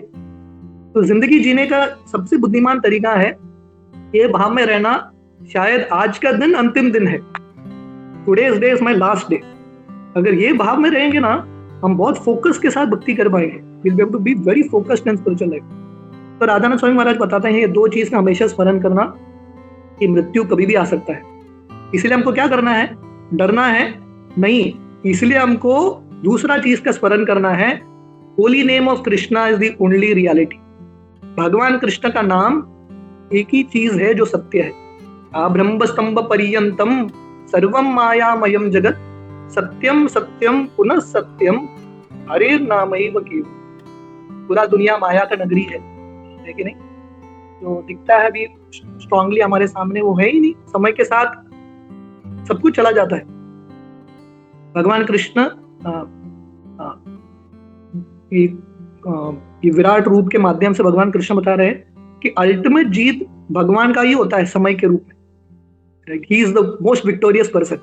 तो जिंदगी जीने का सबसे बुद्धिमान तरीका है ये भाव में रहना, शायद आज का दिन अंतिम दिन है, today's day is my last day. अगर ये भाव में रहेंगे ना, हम बहुत फोकस के साथ भक्ति कर पाएंगे। Will be able to be very focused in spiritual life. तो राधानाथ स्वामी महाराज बताते हैं ये दो चीज का हमेशा स्मरण करना कि मृत्यु कभी भी आ सकता है। इसलिए हमको क्या करना है? डरना है नहीं। इसलिए हमको दूसरा चीज का स्मरण करना है, holy name of Krishna is the only reality. भगवान कृष्ण का नाम एक ही चीज है जो सत्य है। आब्रह्म स्तंभ पर्यंतम सर्वम मायामयम जगत सत्यम सत्यम पुनः सत्यम हरे नामैव केवलम। पूरा दुनिया माया का नगरी है कि नहीं? जो दिखता है अभी स्ट्रांगली हमारे सामने वो है ही नहीं। समय के साथ सब कुछ चला जाता है। भगवान कृष्ण ये विराट रूप के माध्यम से भगवान कृष्ण बता रहे हैं कि अल्टीमेट जीत भगवान का ही होता है समय के रूप में। He is the most victorious person.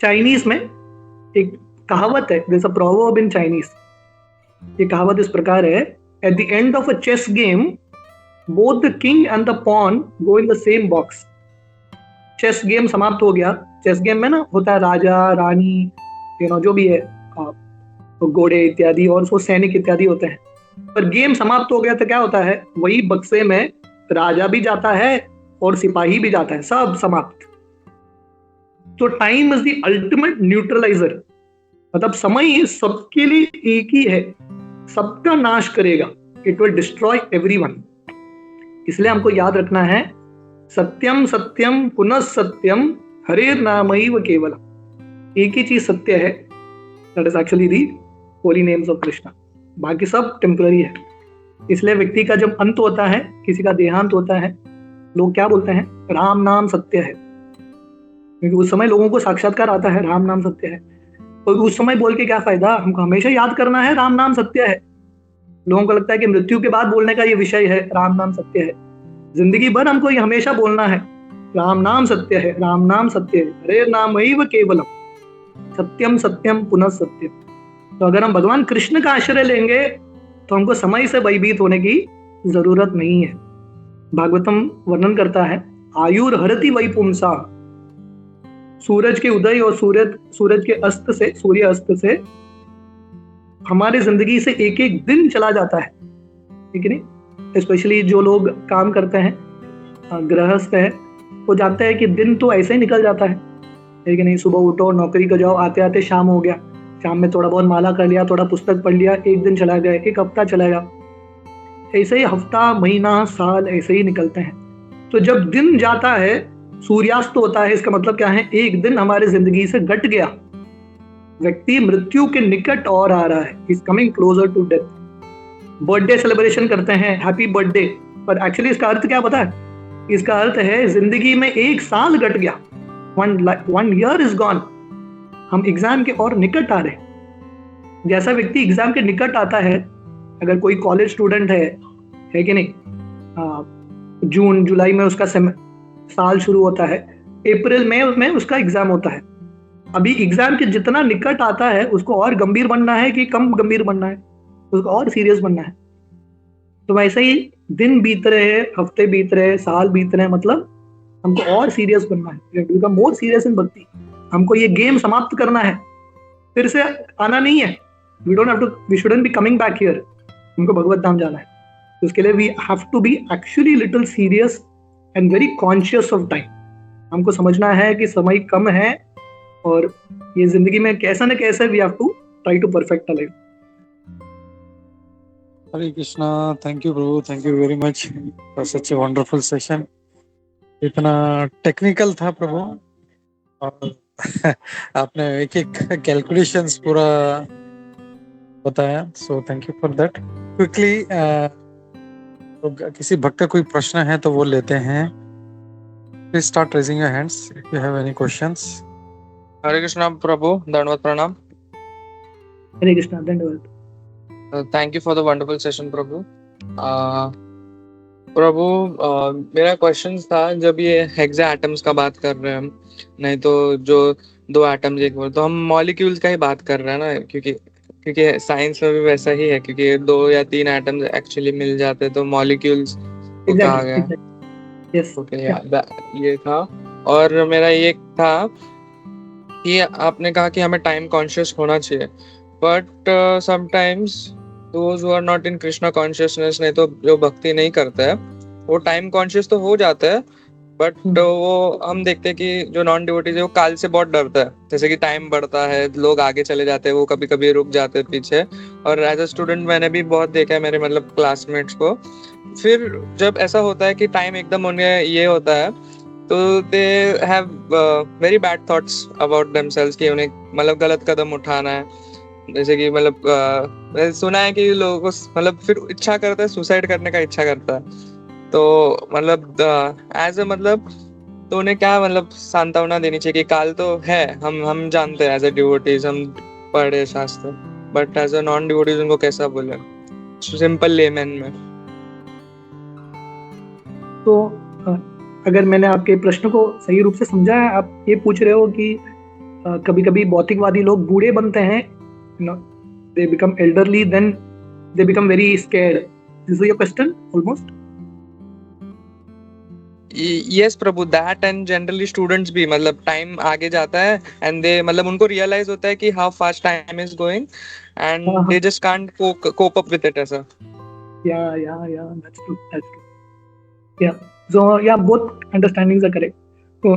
Chinese में एक कहावत है, there is a proverb in Chinese. ये कहावत इस प्रकार है, at the end of a chess game both the king and the pawn go in the same box. Chess game समाप्त हो गया। चेस गेम में ना होता है राजा रानी, जो भी है, घोड़े इत्यादि और वो सैनिक इत्यादि होते हैं। पर गेम समाप्त हो गया तो क्या होता है? वही बक्से में राजा भी जाता है और सिपाही भी जाता है, सब समाप्त। तो time is the ultimate neutraliser. मतलब समय सबके लिए एक ही है, सबका नाश करेगा। It will destroy everyone. इसलिए हमको याद रखना है, सत्यम सत्यम पुनः सत्यम हरे नामैव केवलम। एक ही चीज सत्य है, that is actually the Holi names of Krishna. बाकी सब टेम्पररी है। इसलिए व्यक्ति का जब अंत होता है, किसी का देहांत होता है, लोग क्या बोलते हैं? राम नाम सत्य है। क्योंकि उस समय लोगों को साक्षात्कार आता है, राम नाम सत्य है। और उस समय बोल के क्या फायदा? हमको हमेशा याद करना है राम नाम सत्य है। लोगों को लगता है कि मृत्यु के बाद बोलने का ये विषय है, राम नाम सत्य है। जिंदगी भर हमको ये हमेशा बोलना है, राम नाम सत्य है, राम नाम सत्य है, हरे नामैव केवलम, सत्यम सत्यम पुनः सत्यम। तो अगर हम भगवान कृष्ण का आश्रय लेंगे तो हमको समय से भयभीत होने की जरूरत नहीं है। भागवतम वर्णन करता है, आयुर हरति वै पुंसा। सूरज के उदय और सूरज के अस्त से, सूर्य अस्त से हमारे जिंदगी से एक एक दिन चला जाता है, ठीक है नहीं? स्पेशली जो लोग काम करते हैं, गृहस्थ है, वो जानते हैं कि दिन तो ऐसे ही निकल जाता है, ठीक है नहीं? सुबह उठो, नौकरी को जाओ, आते आते शाम हो गया। शाम में थोड़ा बहुत माला कर लिया, थोड़ा पुस्तक पढ़ लिया, एक दिन चला गया, एक हफ्ता चला गया। ऐसे ही हफ्ता, महीना, साल ऐसे ही निकलते हैं। तो जब दिन जाता है, सूर्यास्त होता है, इसका मतलब क्या है? एक दिन हमारे जिंदगी से घट गया। व्यक्ति मृत्यु के निकट और आ रहा है, is coming closer to death. Birthday celebration करते हैं, हैप्पी बर्थडे, पर एक्चुअली इसका अर्थ क्या पता है? इसका अर्थ है जिंदगी में एक साल घट गया, वन ईयर इज गॉन। हम एग्जाम के और निकट आ रहे हैं। जैसा व्यक्ति एग्जाम के निकट आता है, अगर कोई कॉलेज स्टूडेंट है कि नहीं, जून जुलाई में उसका साल शुरू होता है, अप्रैल में उसका एग्जाम होता है। अभी एग्जाम के जितना निकट आता है, उसको और गंभीर बनना है कि कम गंभीर बनना है? उसको और सीरियस बनना है। तो वैसे ही दिन बीत रहे, हफ्ते बीत रहे, साल बीत रहे, मतलब हमको और सीरियस बनना है, बिकम मोर सीरियस इन भक्ति। हमको ये गेम समाप्त करना है, फिर से आना नहीं है। We shouldn't be coming back here. हमको भगवत धाम जाना है। तो उसके लिए we have to be actually little serious and very conscious of time. हमको समझना है कि समय कम है और ये जिंदगी में कैसा न कैसे we have to try to perfect life. Hare Krishna. Thank you Prabhu, thank you very much for such a wonderful session. इतना टेक्निकल था प्रभु, और आपने एक एक कैलकुलेशंस पूरा बताया, so thank you for that. Quickly तो किसी भक्त का कोई प्रश्न है तो वो लेते हैं। Please start raising your hands if you have any questions. Hare Krishna Prabhu, दंडवत प्रणाम। हरे कृष्णा, धन्यवाद। Thank you for the wonderful session, Prabhu. प्रभु, मेरा क्वेश्चन था, जब ये हेक्सा एटम्स का बात कर रहे हैं हम, नहीं तो जो दो एटम्स एक तो हम मॉलिक्यूल्स का ही बात कर रहे हैं ना, क्योंकि क्योंकि साइंस में भी वैसा ही है, क्योंकि 2 या 3 एटम्स एक्चुअली मिल जाते तो मॉलिक्यूल्स को कहा एग्जैक्टली गया। एग्जैक्टली यस ओके, ये था। और मेरा ये था कि आपने कहा कि हमें टाइम कॉन्शियस होना चाहिए, but sometimes those who are not in Krishna consciousness, नहीं तो जो भक्ति नहीं करता है, वो टाइम कॉन्शियस तो हो जाता है, बट वो हम देखते हैं कि जो नॉन डिवोटीज है वो काल से बहुत डरता है। जैसे कि टाइम बढ़ता है, लोग आगे चले जाते हैं, वो कभी कभी रुक जाते हैं पीछे। और एज अ स्टूडेंट मैंने भी बहुत देखा है मेरे मतलब क्लासमेट्स को, फिर जब ऐसा होता है कि टाइम एकदम उन्हें ये होता है, तो they have very bad thoughts about themselves कि उन्हें मतलब गलत कदम उठाना है। जैसे कि मतलब मैंने सुना है कि लोगों को मतलब फिर इच्छा करता है, सुसाइड करने का इच्छा करता है। तो मतलब एज अ मतलब तो उन्हें क्या मतलब सांत्वना देनी चाहिए कि काल तो है, हम जानते हैं एज अ डिवोटीज, हम पढ़े शास्त्र, but as a non devotees उनको कैसा बोले सिंपल लेमैन में? तो अगर मैंने आपके प्रश्न को सही रूप से समझा है, आप ये पूछ रहे हो कि कभी कभी भौतिकवादी लोग बूढ़े बनते हैं, they become elderly, then they become very scared. This is your question almost. Yes प्रभु, दैट एंड जनरली स्टूडेंट्स भी मतलब टाइम आगे जाता है एंड दे मतलब उनको रियलाइज होता है कि how fast time is going and they just can't cope up with it ऐसा। Yeah, that's true. Yeah, so yeah, both understandings are correct. तो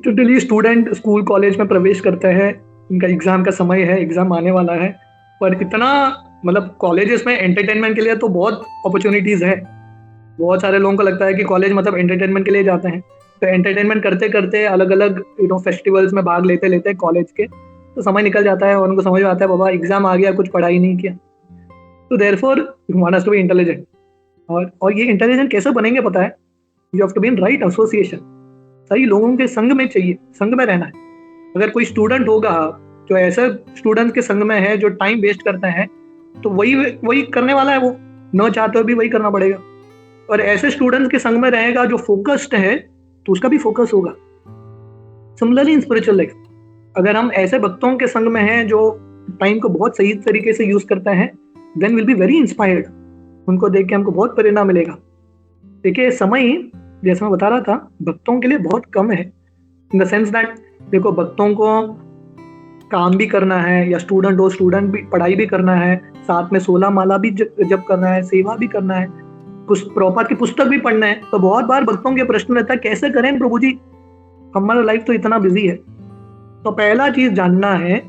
टोटली स्टूडेंट स्कूल कॉलेज में प्रवेश करते हैं, उनका एग्जाम का समय है, एग्जाम आने वाला है, पर इतना मतलब कॉलेजेस में एंटरटेनमेंट के लिए तो बहुत अपॉर्चुनिटीज है। बहुत सारे लोगों को लगता है कि कॉलेज मतलब एंटरटेनमेंट के लिए जाते हैं, तो एंटरटेनमेंट करते करते अलग अलग फेस्टिवल्स में भाग लेते लेते कॉलेज के तो समय निकल जाता है और उनको समझ में आता है बाबा एग्जाम आ गया, कुछ पढ़ाई नहीं किया। तो therefore you want us to be intelligent. और ये इंटेलिजेंट कैसे बनेंगे पता है? You have to be in right association. सही लोगों के संग में चाहिए, संग में रहना है। अगर कोई स्टूडेंट होगा जो ऐसे स्टूडेंट के संग में है जो टाइम वेस्ट करते हैं, तो वही वही करने वाला है, वो न चाहते हुए भी वही करना पड़ेगा। और ऐसे स्टूडेंट्स के संग में रहेगा जो फोकस्ड है, तो उसका भी फोकस होगा। सिमिलरली इन स्पिरिचुअल लाइफ, अगर हम ऐसे भक्तों के संग में हैं जो टाइम को बहुत सही तरीके से यूज करते हैं, then will be very inspired. उनको देख के हमको बहुत प्रेरणा मिलेगा। देखिए समय, जैसे मैं बता रहा था, भक्तों के लिए बहुत कम है, इन द सेंस दैट देखो भक्तों को काम भी करना है, या स्टूडेंट हो, स्टूडेंट भी पढ़ाई भी करना है, साथ में 16 माला भी जप करना है, सेवा भी करना है, प्रॉपर की पुस्तक भी पढ़ना है। तो बहुत बार भक्तों के प्रश्न रहता है कैसे करें प्रभु जी, हमारा लाइफ तो इतना बिजी है। तो पहला चीज जानना है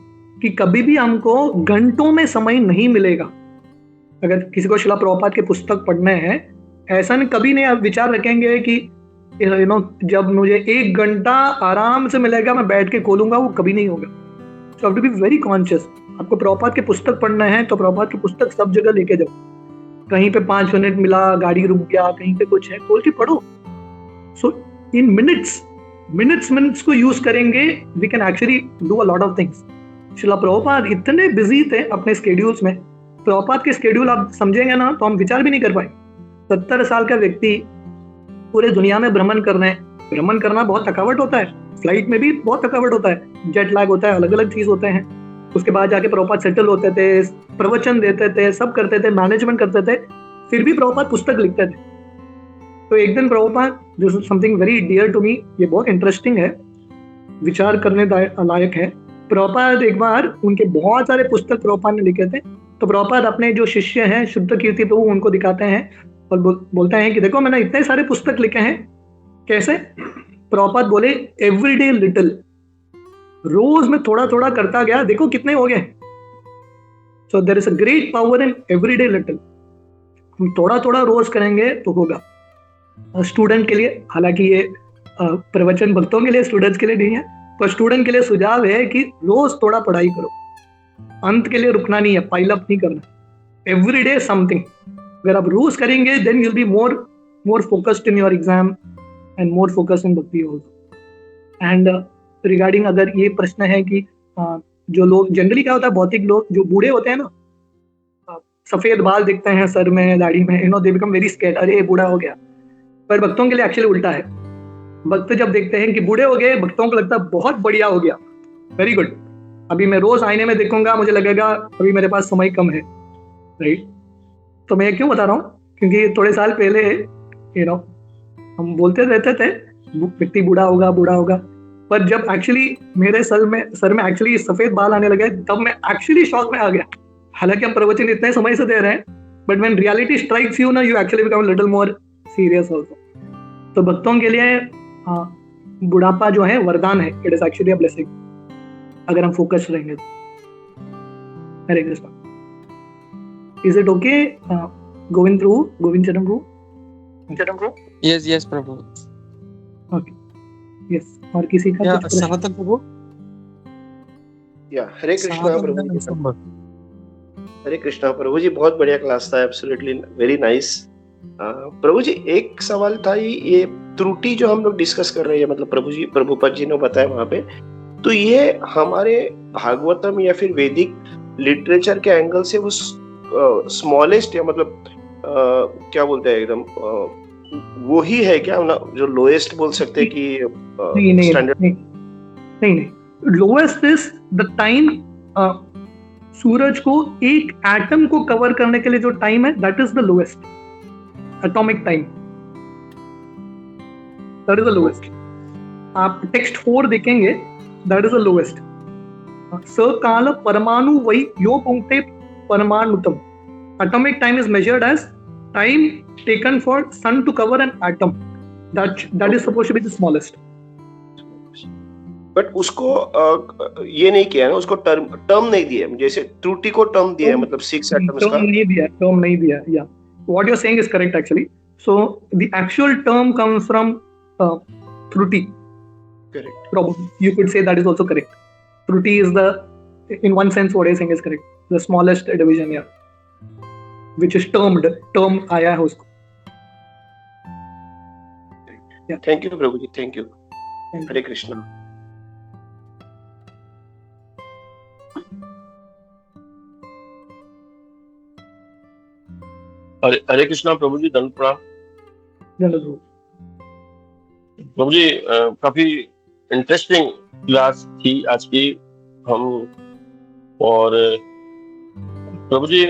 कि कभी भी हमको घंटों में समय नहीं मिलेगा। अगर किसी को शिला प्रभुपाद के पुस्तक पढ़ने हैं, ऐसा नहीं कभी नहीं आप विचार रखेंगे कि जब मुझे 1 घंटा आराम से मिलेगा मैं बैठ के खोलूंगा, वो कभी नहीं होगा। So have to be very conscious. आपको प्रभुपाद के पुस्तक पढ़ना है तो प्रभुपाद की पुस्तक सब जगह लेके जाओ। कहीं पे 5 मिनट मिला, गाड़ी रुक गया, कहीं पे कुछ है, खोल के पढ़ो। सो इन मिनट्स को यूज करेंगे, we can actually do a lot of things. Srila Prabhupada इतने बिजी थे अपने स्केड्यूल्स में। प्रभुपाद के स्केड्यूल आप समझेंगे ना तो हम विचार भी नहीं कर पाए। 70 साल का व्यक्ति पूरे दुनिया में भ्रमण करना बहुत थकावट होता है। फ्लाइट में भी बहुत थकावट होता है, जेट लैग होता है, अलग अलग चीज होते हैं। उसके बाद जाके प्रभुपाद सेटल होते थे, प्रवचन देते थे, सब करते थे, मैनेजमेंट करते थे, फिर भी प्रभुपाद पुस्तक लिखते थे। तो एक दिन Prabhupada, this is something very dear to me, ये बहुत इंटरेस्टिंग है, विचार करने लायक है। प्रभुपाद एक बार, उनके बहुत सारे पुस्तक प्रभुपाद ने लिखे थे, तो प्रभुपाद अपने जो शिष्य हैं शुद्ध कीर्ति प्रभु, उनको दिखाते हैं और बोलते हैं कि देखो मैंने इतने सारे पुस्तक लिखे हैं। कैसे? प्रभुपाद बोले एवरीडे लिटिल, रोज में थोड़ा थोड़ा करता गया, देखो कितने हो गए। So there is a great power in everyday little. हम थोड़ा थोड़ा रोज करेंगे तो होगा। स्टूडेंट के लिए, हालांकि ये प्रवचन भक्तों के लिए, स्टूडेंट्स के लिए नहीं है, पर स्टूडेंट के लिए सुझाव है कि रोज थोड़ा पढ़ाई करो। अंत के लिए रुकना नहीं है, पाइल अप नहीं करना, एवरीडे समथिंग। अगर आप रोज करेंगे then you will be more focused in your exam and more focused in bhakti also. And regarding, अगर ये प्रश्न है कि जो लोग जनरली क्या होता है, भौतिक लोग जो बूढ़े होते हैं ना, सफेद बाल दिखते हैं सर में, दाढ़ी में, you know they become very scared, अरे बूढ़ा हो गया। पर भक्तों के लिए एक्चुअली उल्टा है। भक्त जब देखते हैं कि बूढ़े हो गए, भक्तों को लगता है बहुत बढ़िया हो गया, वेरी गुड, अभी मैं रोज आईने में देखूंगा, मुझे लगेगा अभी मेरे पास समय कम है, राइट। तो मैं ये क्यों बता रहा हूँ, क्योंकि थोड़े साल पहले यू नो हम बोलते रहते थे व्यक्ति बूढ़ा होगा बूढ़ा होगा, पर जब एक्चुअली मेरे सर में एक्चुअली सफेद बाल आने लगे, तब मैं एक्चुअली शॉक में आ गया। हालांकि हम प्रवचन इतने समय से दे रहे हैं, but when reality strikes you ना, you actually become little more serious also. तो भक्तों के लिए बुढ़ापा जो है वरदान है, it is actually a blessing, अगर हम फोकस रहेंगे तो। Hare Krishna. Is it okay Govind Charan Prabhu? yes Prabhu. Okay, yes. और किसी का या कुछ प्रश्न? सनातन प्रभु, या हरे कृष्णा सनातन प्रभु धर्म जी। संबंध। हरे कृष्णा प्रभु जी, बहुत बढ़िया क्लास था, एब्सोल्युटली वेरी नाइस। प्रभु जी, एक सवाल था, ये त्रुटि जो हम लोग डिस्कस कर रहे हैं, मतलब प्रभुपद जी ने बताया वहां पे, तो ये हमारे भागवतम या फिर वैदिक लिटरेचर के एंगल से वो स्मॉलेस्ट, या मतलब क्या बोलते हैं, एकदम वो ही है क्या ना, जो लोएस्ट बोल सकते हैं कि नहीं, लोएस्ट इज द टाइम। सूरज को एक एटम को कवर करने के लिए जो टाइम है, that is the lowest atomic time, that is the lowest. आप टेक्स्ट 4 देखेंगे, दैट इज द लोएस्ट। स काल परमाणु वै यो पुंक्ते परमाणुतम। Atomic time is measured as time taken for sun to cover an atom. That is supposed to be the smallest. But उसको ये नहीं किया ना, उसको टर्म नहीं दिया, जैसे त्रुटि को टर्म दिया है, मतलब 6 एटम्स का टर्म नहीं दिया। या what you're saying is correct actually. So the actual term comes from त्रुटि. Correct. Probably you could say that is also correct. त्रुटि is the, in one sense what you're saying is correct, the smallest division, yeah, which is term आया है उसको। Thank you Prabhu ji, thank you. Hare Krishna. Hare Krishna Prabhu ji, दंड प्रणाम। प्रभु जी, काफी interesting class थी आज की हम। और प्रभु जी,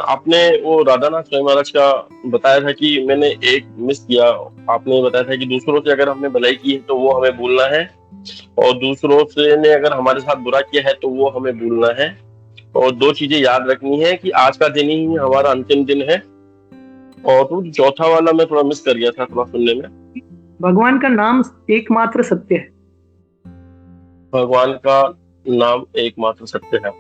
आपने वो राधानाथ स्वामी महाराज का बताया था कि मैंने एक मिस किया। आपने बताया था कि दूसरों से अगर हमने भलाई की है तो वो हमें भूलना है, और दूसरों से ने अगर हमारे साथ बुरा किया है तो वो हमें भूलना है। और 2 चीजें याद रखनी है कि आज का दिन ही हमारा अंतिम दिन है। और तो चौथा वाला मैं थोड़ा मिस कर गया था, थोड़ा सुनने में। भगवान का नाम एकमात्र सत्य है। भगवान का नाम एकमात्र सत्य है।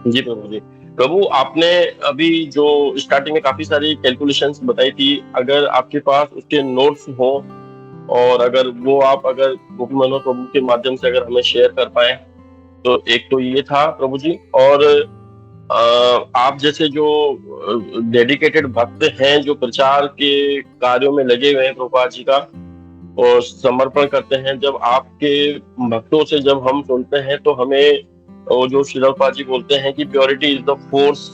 जी प्रभु जी। प्रभु, आपने अभी जो स्टार्टिंग में काफी सारी कैलकुलेशंस बताई थी, अगर आपके पास उसके नोट्स हो और अगर वो आप अगर गोपी मनोहर प्रभु के माध्यम से अगर हमें शेयर कर पाए, तो एक तो ये था प्रभु जी। और आप जैसे जो डेडिकेटेड भक्त हैं, जो प्रचार के कार्यों में लगे हुए हैं प्रभुपाद जी का, और समर्पण करते हैं, जब आपके भक्तों से जब हम सुनते हैं तो हमें वो जो श्री प्रभुपाद जी बोलते हैं कि प्योरिटी इज द फोर्स,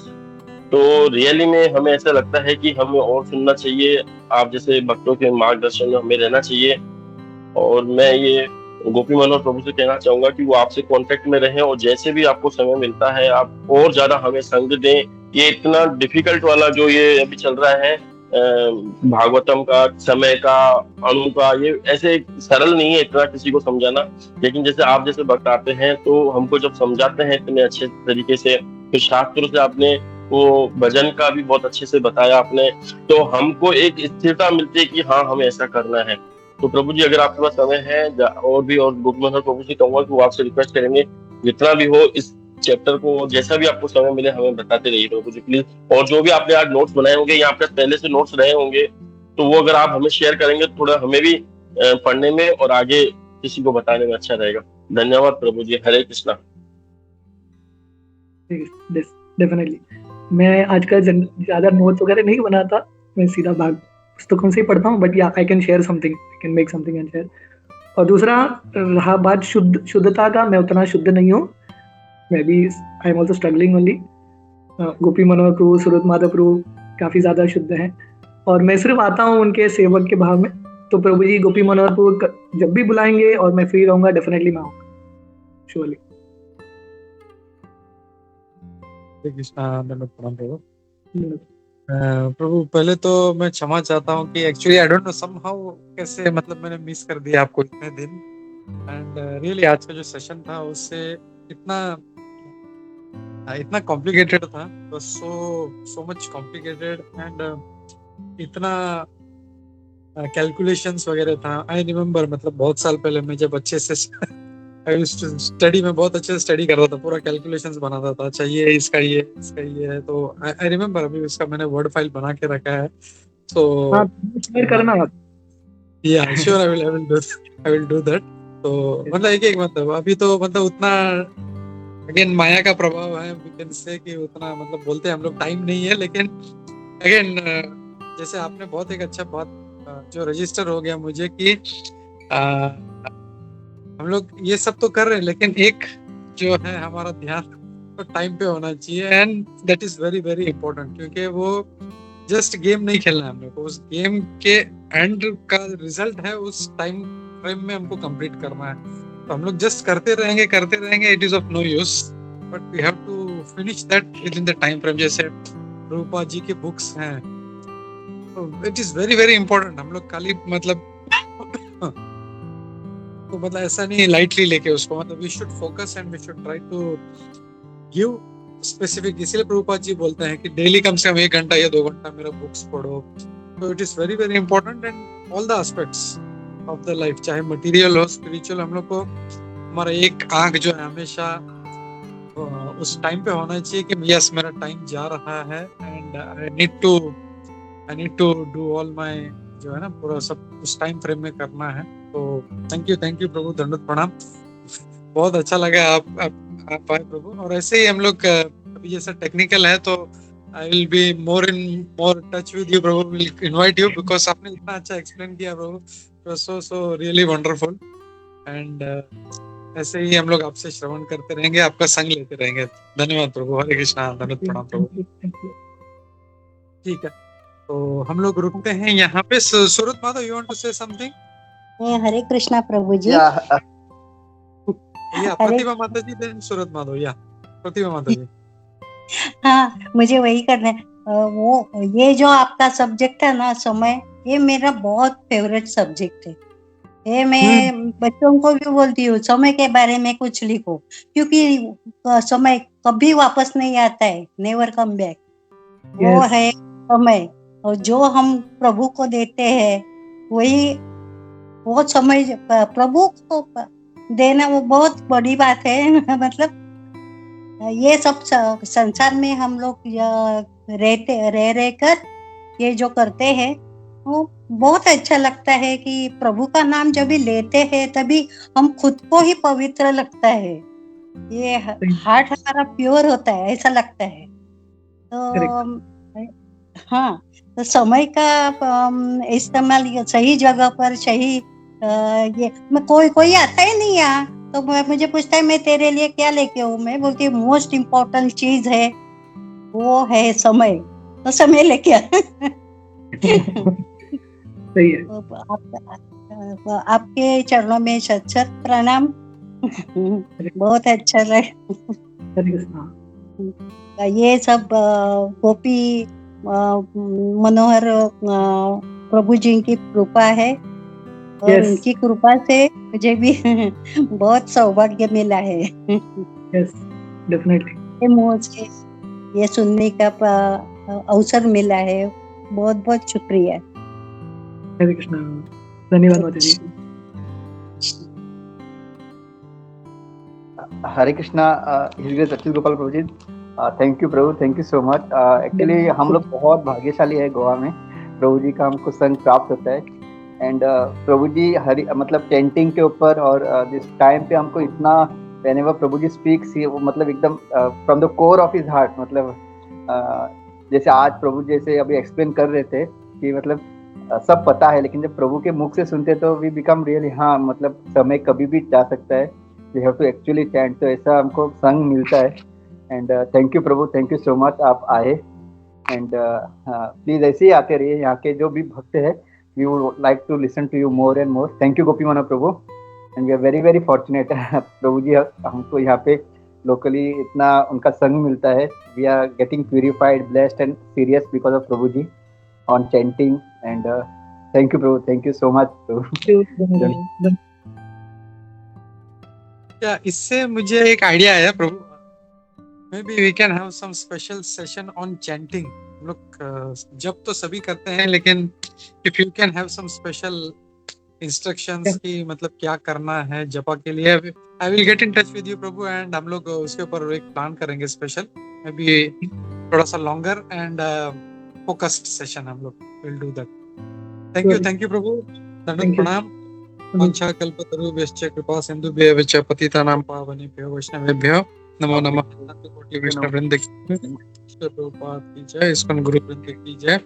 तो रियली में हमें ऐसा लगता है कि हमें और सुनना चाहिए, आप जैसे भक्तों के मार्गदर्शन में हमें रहना चाहिए। और मैं ये गोपी मनोहर प्रभु से कहना चाहूंगा कि वो आपसे कांटेक्ट में रहें, और जैसे भी आपको समय मिलता है आप और ज्यादा हमें संग दें। ये इतना डिफिकल्ट वाला जो ये अभी चल रहा है भागवतम का, समय का, अणु का, ये ऐसे सरल नहीं है इतना किसी को समझाना। लेकिन जैसे आप जैसे भक्त आते हैं तो हमको जब समझाते हैं इतने अच्छे तरीके से, फिर शास्त्रों से आपने वो भजन का भी बहुत अच्छे से बताया आपने, तो हमको एक स्थिरता मिलती है कि हाँ हमें ऐसा करना है। तो प्रभु जी, अगर आपके पास समय है और गोपी मनोहर प्रभु से कहूंगा कि वो आपसे रिक्वेस्ट करेंगे जितना भी हो इस चैप्टर को, जैसा भी आपको समय मिले हमें बताते रहिए प्रभु जी प्लीज। और जो भी आपने आज नोट्स बनाए होंगे या आपके पहले से नोट्स रहे होंगे, तो वो अगर आप हमें शेयर करेंगे तो थोड़ा हमें भी पढ़ने में और आगे किसी को बताने में अच्छा रहेगा। धन्यवाद प्रभु जी। हरे कृष्णा। डेफिनेटली। मैं आजकल ज्यादा नोट्स वगैरह नहीं बनाता, मैं सीधा पुस्तकों से ही पढ़ता हूँ, बट या I can share something, I can make something and share. और दूसरा रहा बात शुद्धता का, मैं उतना शुद्ध नहीं हूँ, मैं भी I am also struggling only. Gopi Manohar Prabhu, Surat Madhav Prabhu काफी ज्यादा शुद्ध हैं और मैं सिर्फ आता हूँ उनके सेवक के भाव में। तो प्रभु जी गोपी मनोहर प्रभु जब भी बुलाएंगे और मैं फ्री रहूंगा, डेफिनेटली मैं आऊंगा, श्योरली। हरे कृष्णा, दंडवत प्रणाम प्रभु। प्रभु पहले तो मैं क्षमा चाहता हूँ कि actually I don't know somehow कैसे मतलब मैंने मिस कर दिया आपको इतने दिन। एंड रियली आज का जो सेशन था उससे इतना कॉम्प्लिकेटेड था, सो मच कॉम्प्लिकेटेड एंड इतना कैलकुलेशंस वगैरह था। आई रिमेम्बर मतलब बहुत साल पहले मैं जब अच्छे से स्टडी में बहुत अच्छे से स्टडी कर रहा था, पूरा कैलकुलेशंस बनाता था, अच्छा ये इसका ये है। तो आई रिमेम्बर अभी उसका मैंने वर्ड फाइल बना के रखा है। सो शेयर करना आप। या sure, I will do that. तो मतलब एक मतलब अभी तो मतलब उतना अगेन माया का प्रभाव है, वी कैन से कि उतना मतलब बोलते हैं हम लोग टाइम नहीं है, लेकिन अगेन जैसे आपने बहुत एक अच्छा बात जो रजिस्टर हो गया मुझे कि हम लोग ये सब तो कर रहे हैं, लेकिन एक जो है हमारा ध्यान तो टाइम पे होना चाहिए and that is very very important, क्योंकि वो जस्ट गेम नहीं खेलना है हम लोग को, उस गेम के एंड का रिजल्ट है उस टाइम फ्रेम में हमको कंप्लीट करना है। तो हम लोग जस्ट करते रहेंगे, it is of no use, but we have to finish that within the time frame. जैसे रूपा जी की बुक्स हैं, तो it is very very important. हम लोग खाली मतलब तो मतलब ऐसा नहीं लाइटली लेके उसको, मतलब we should focus and we should try to give specific. इसलिए प्रभुपाद जी बोलते हैं कि डेली कम से कम 1 घंटा या 2 घंटा मेरा बुक्स पढ़ो। तो it is very very important and all the aspects of the life, चाहे मटेरियल हो स्पिरिचुअल, हम लोग को हमारा एक आंख जो है हमेशा उस टाइम पे होना चाहिए कि यस मेरा टाइम जा रहा है and I need to do all my जो है ना पूरा सब उस टाइम फ्रेम में करना है। तो थैंक यू प्रभु, दंडवत प्रणाम। बहुत अच्छा लगा आप आए प्रभु। और ऐसे ही हम लोग अभी जैसा टेक्निकल है तो I will be more touch with you Prabhu, will invite you, because आपने इतना अच्छा एक्सप्लेन किया प्रभु, सो रियली वंडरफुल। एंड ऐसे ही हम लोग आपसे श्रवण करते रहेंगे, आपका संग लेते रहेंगे। धन्यवाद प्रभु, हरे कृष्णा, दंडवत प्रणाम प्रभु। ठीक है, तो हम लोग रुकते हैं यहाँ पे। Surat Madhav, you want to say something? Hare Krishna Prabhu ji. या प्रतिभा माता जी, देन सुरत माधव। या प्रतिभा माता जी। हाँ, मुझे वही करना है। वो ये जो आपका सब्जेक्ट है ना, समय, ये मेरा बहुत फेवरेट सब्जेक्ट है। ये मैं बच्चों को भी बोलती हूँ, समय के बारे में कुछ लिखो, क्योंकि समय कभी वापस नहीं आता है, नेवर कम बैक। वो है समय, और जो हम प्रभु को देते हैं वही, वो समय प्रभु को देना वो बहुत बड़ी बात है। मतलब ये सब संसार में हम लोग रह कर ये जो करते हैं वो बहुत अच्छा लगता है कि प्रभु का नाम जब भी लेते हैं तभी हम खुद को ही पवित्र लगता है, ये हार्ट हमारा प्योर होता है, ऐसा लगता है। तो हाँ, तो समय का इस्तेमाल सही जगह पर सही, ये मैं कोई आता ही नहीं यहाँ तो मुझे पूछता है मैं तेरे लिए क्या लेके आऊं, मैं बोलती हूँ मोस्ट इम्पोर्टेंट चीज है वो है समय, तो समय लेके आ। सही है। आपके चरणों में शत प्रणाम। बहुत अच्छा लगा। ये सब गोपी मनोहर प्रभु जी की कृपा है, और उनकी कृपा से मुझे भी बहुत सौभाग्य मिला है। डेफिनेटली मुझे ये सुनने का अवसर मिला है, बहुत बहुत शुक्रिया। हरे कृष्णा, धन्यवाद माता जी। Hare Krishna, Sachin Gopal Prabhu ji, thank you Prabhu, thank you so much. Actually हम लोग बहुत भाग्यशाली है गोवा में, प्रभु जी का हमको संग प्राप्त होता है। एंड प्रभु जी मतलब चैंटिंग के ऊपर और दिस टाइम पे हमको इतना, व्हेनेवर प्रभु जी स्पीक्स, वो मतलब एकदम from the core of his heart, मतलब जैसे आज प्रभु जैसे अभी एक्सप्लेन कर रहे थे कि मतलब सब पता है, लेकिन जब प्रभु के मुख से सुनते तो वी बिकम रियली, हाँ मतलब समय कभी भी जा सकता है, we have to actually chant. तो ऐसा हमको संग मिलता है। And thank you Prabhu, thank you so much आप आए। एंड प्लीज ऐसे ही आते रहिए, यहाँ के जो भी भक्त है we would like to listen to you more and more. Thank you Gopi Manav Prabhu, and we are very very fortunate Prabhu ji, हमको यहाँ पे लोकली इतना उनका संग मिलता है। We are getting purified, blessed and serious because of Prabhu ji on chanting. And thank you Prabhu, thank you so much Prabhu. क्या इससे मुझे एक आइडिया आया Prabhu, maybe we can have some special session on chanting. हम लोग जब तो सभी करते हैं, लेकिन if you can have some special instructions की मतलब क्या करना है जपा के लिए, I will get in touch with you प्रभु, एंड हम लोग उसके ऊपर एक प्लान करेंगे स्पेशल, मे बी थोड़ा सा लॉन्गर एंड फोकस्ड सेशन हम लोग will do that. Thank you Prabhu, दंडवत प्रणाम। वाञ्छा कल्पतरुभ्यश्च कृपा सिन्धुभ्यः च पतितानां पावनेभ्यो वैष्णवेभ्यो नमो नमः। कोटि वैष्णव वृंद की प्रभुपाद की जय, इस्कॉन गुरु वृंद की जय,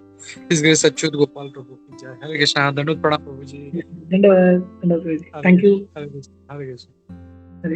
इस ग्रेस अच्युत गोपाल प्रभु की जय। हरे कृष्णा। दंडवत प्रणाम प्रभु जी। धन्यवाद Prabhu ji, thank you. Hare Krishna. Hare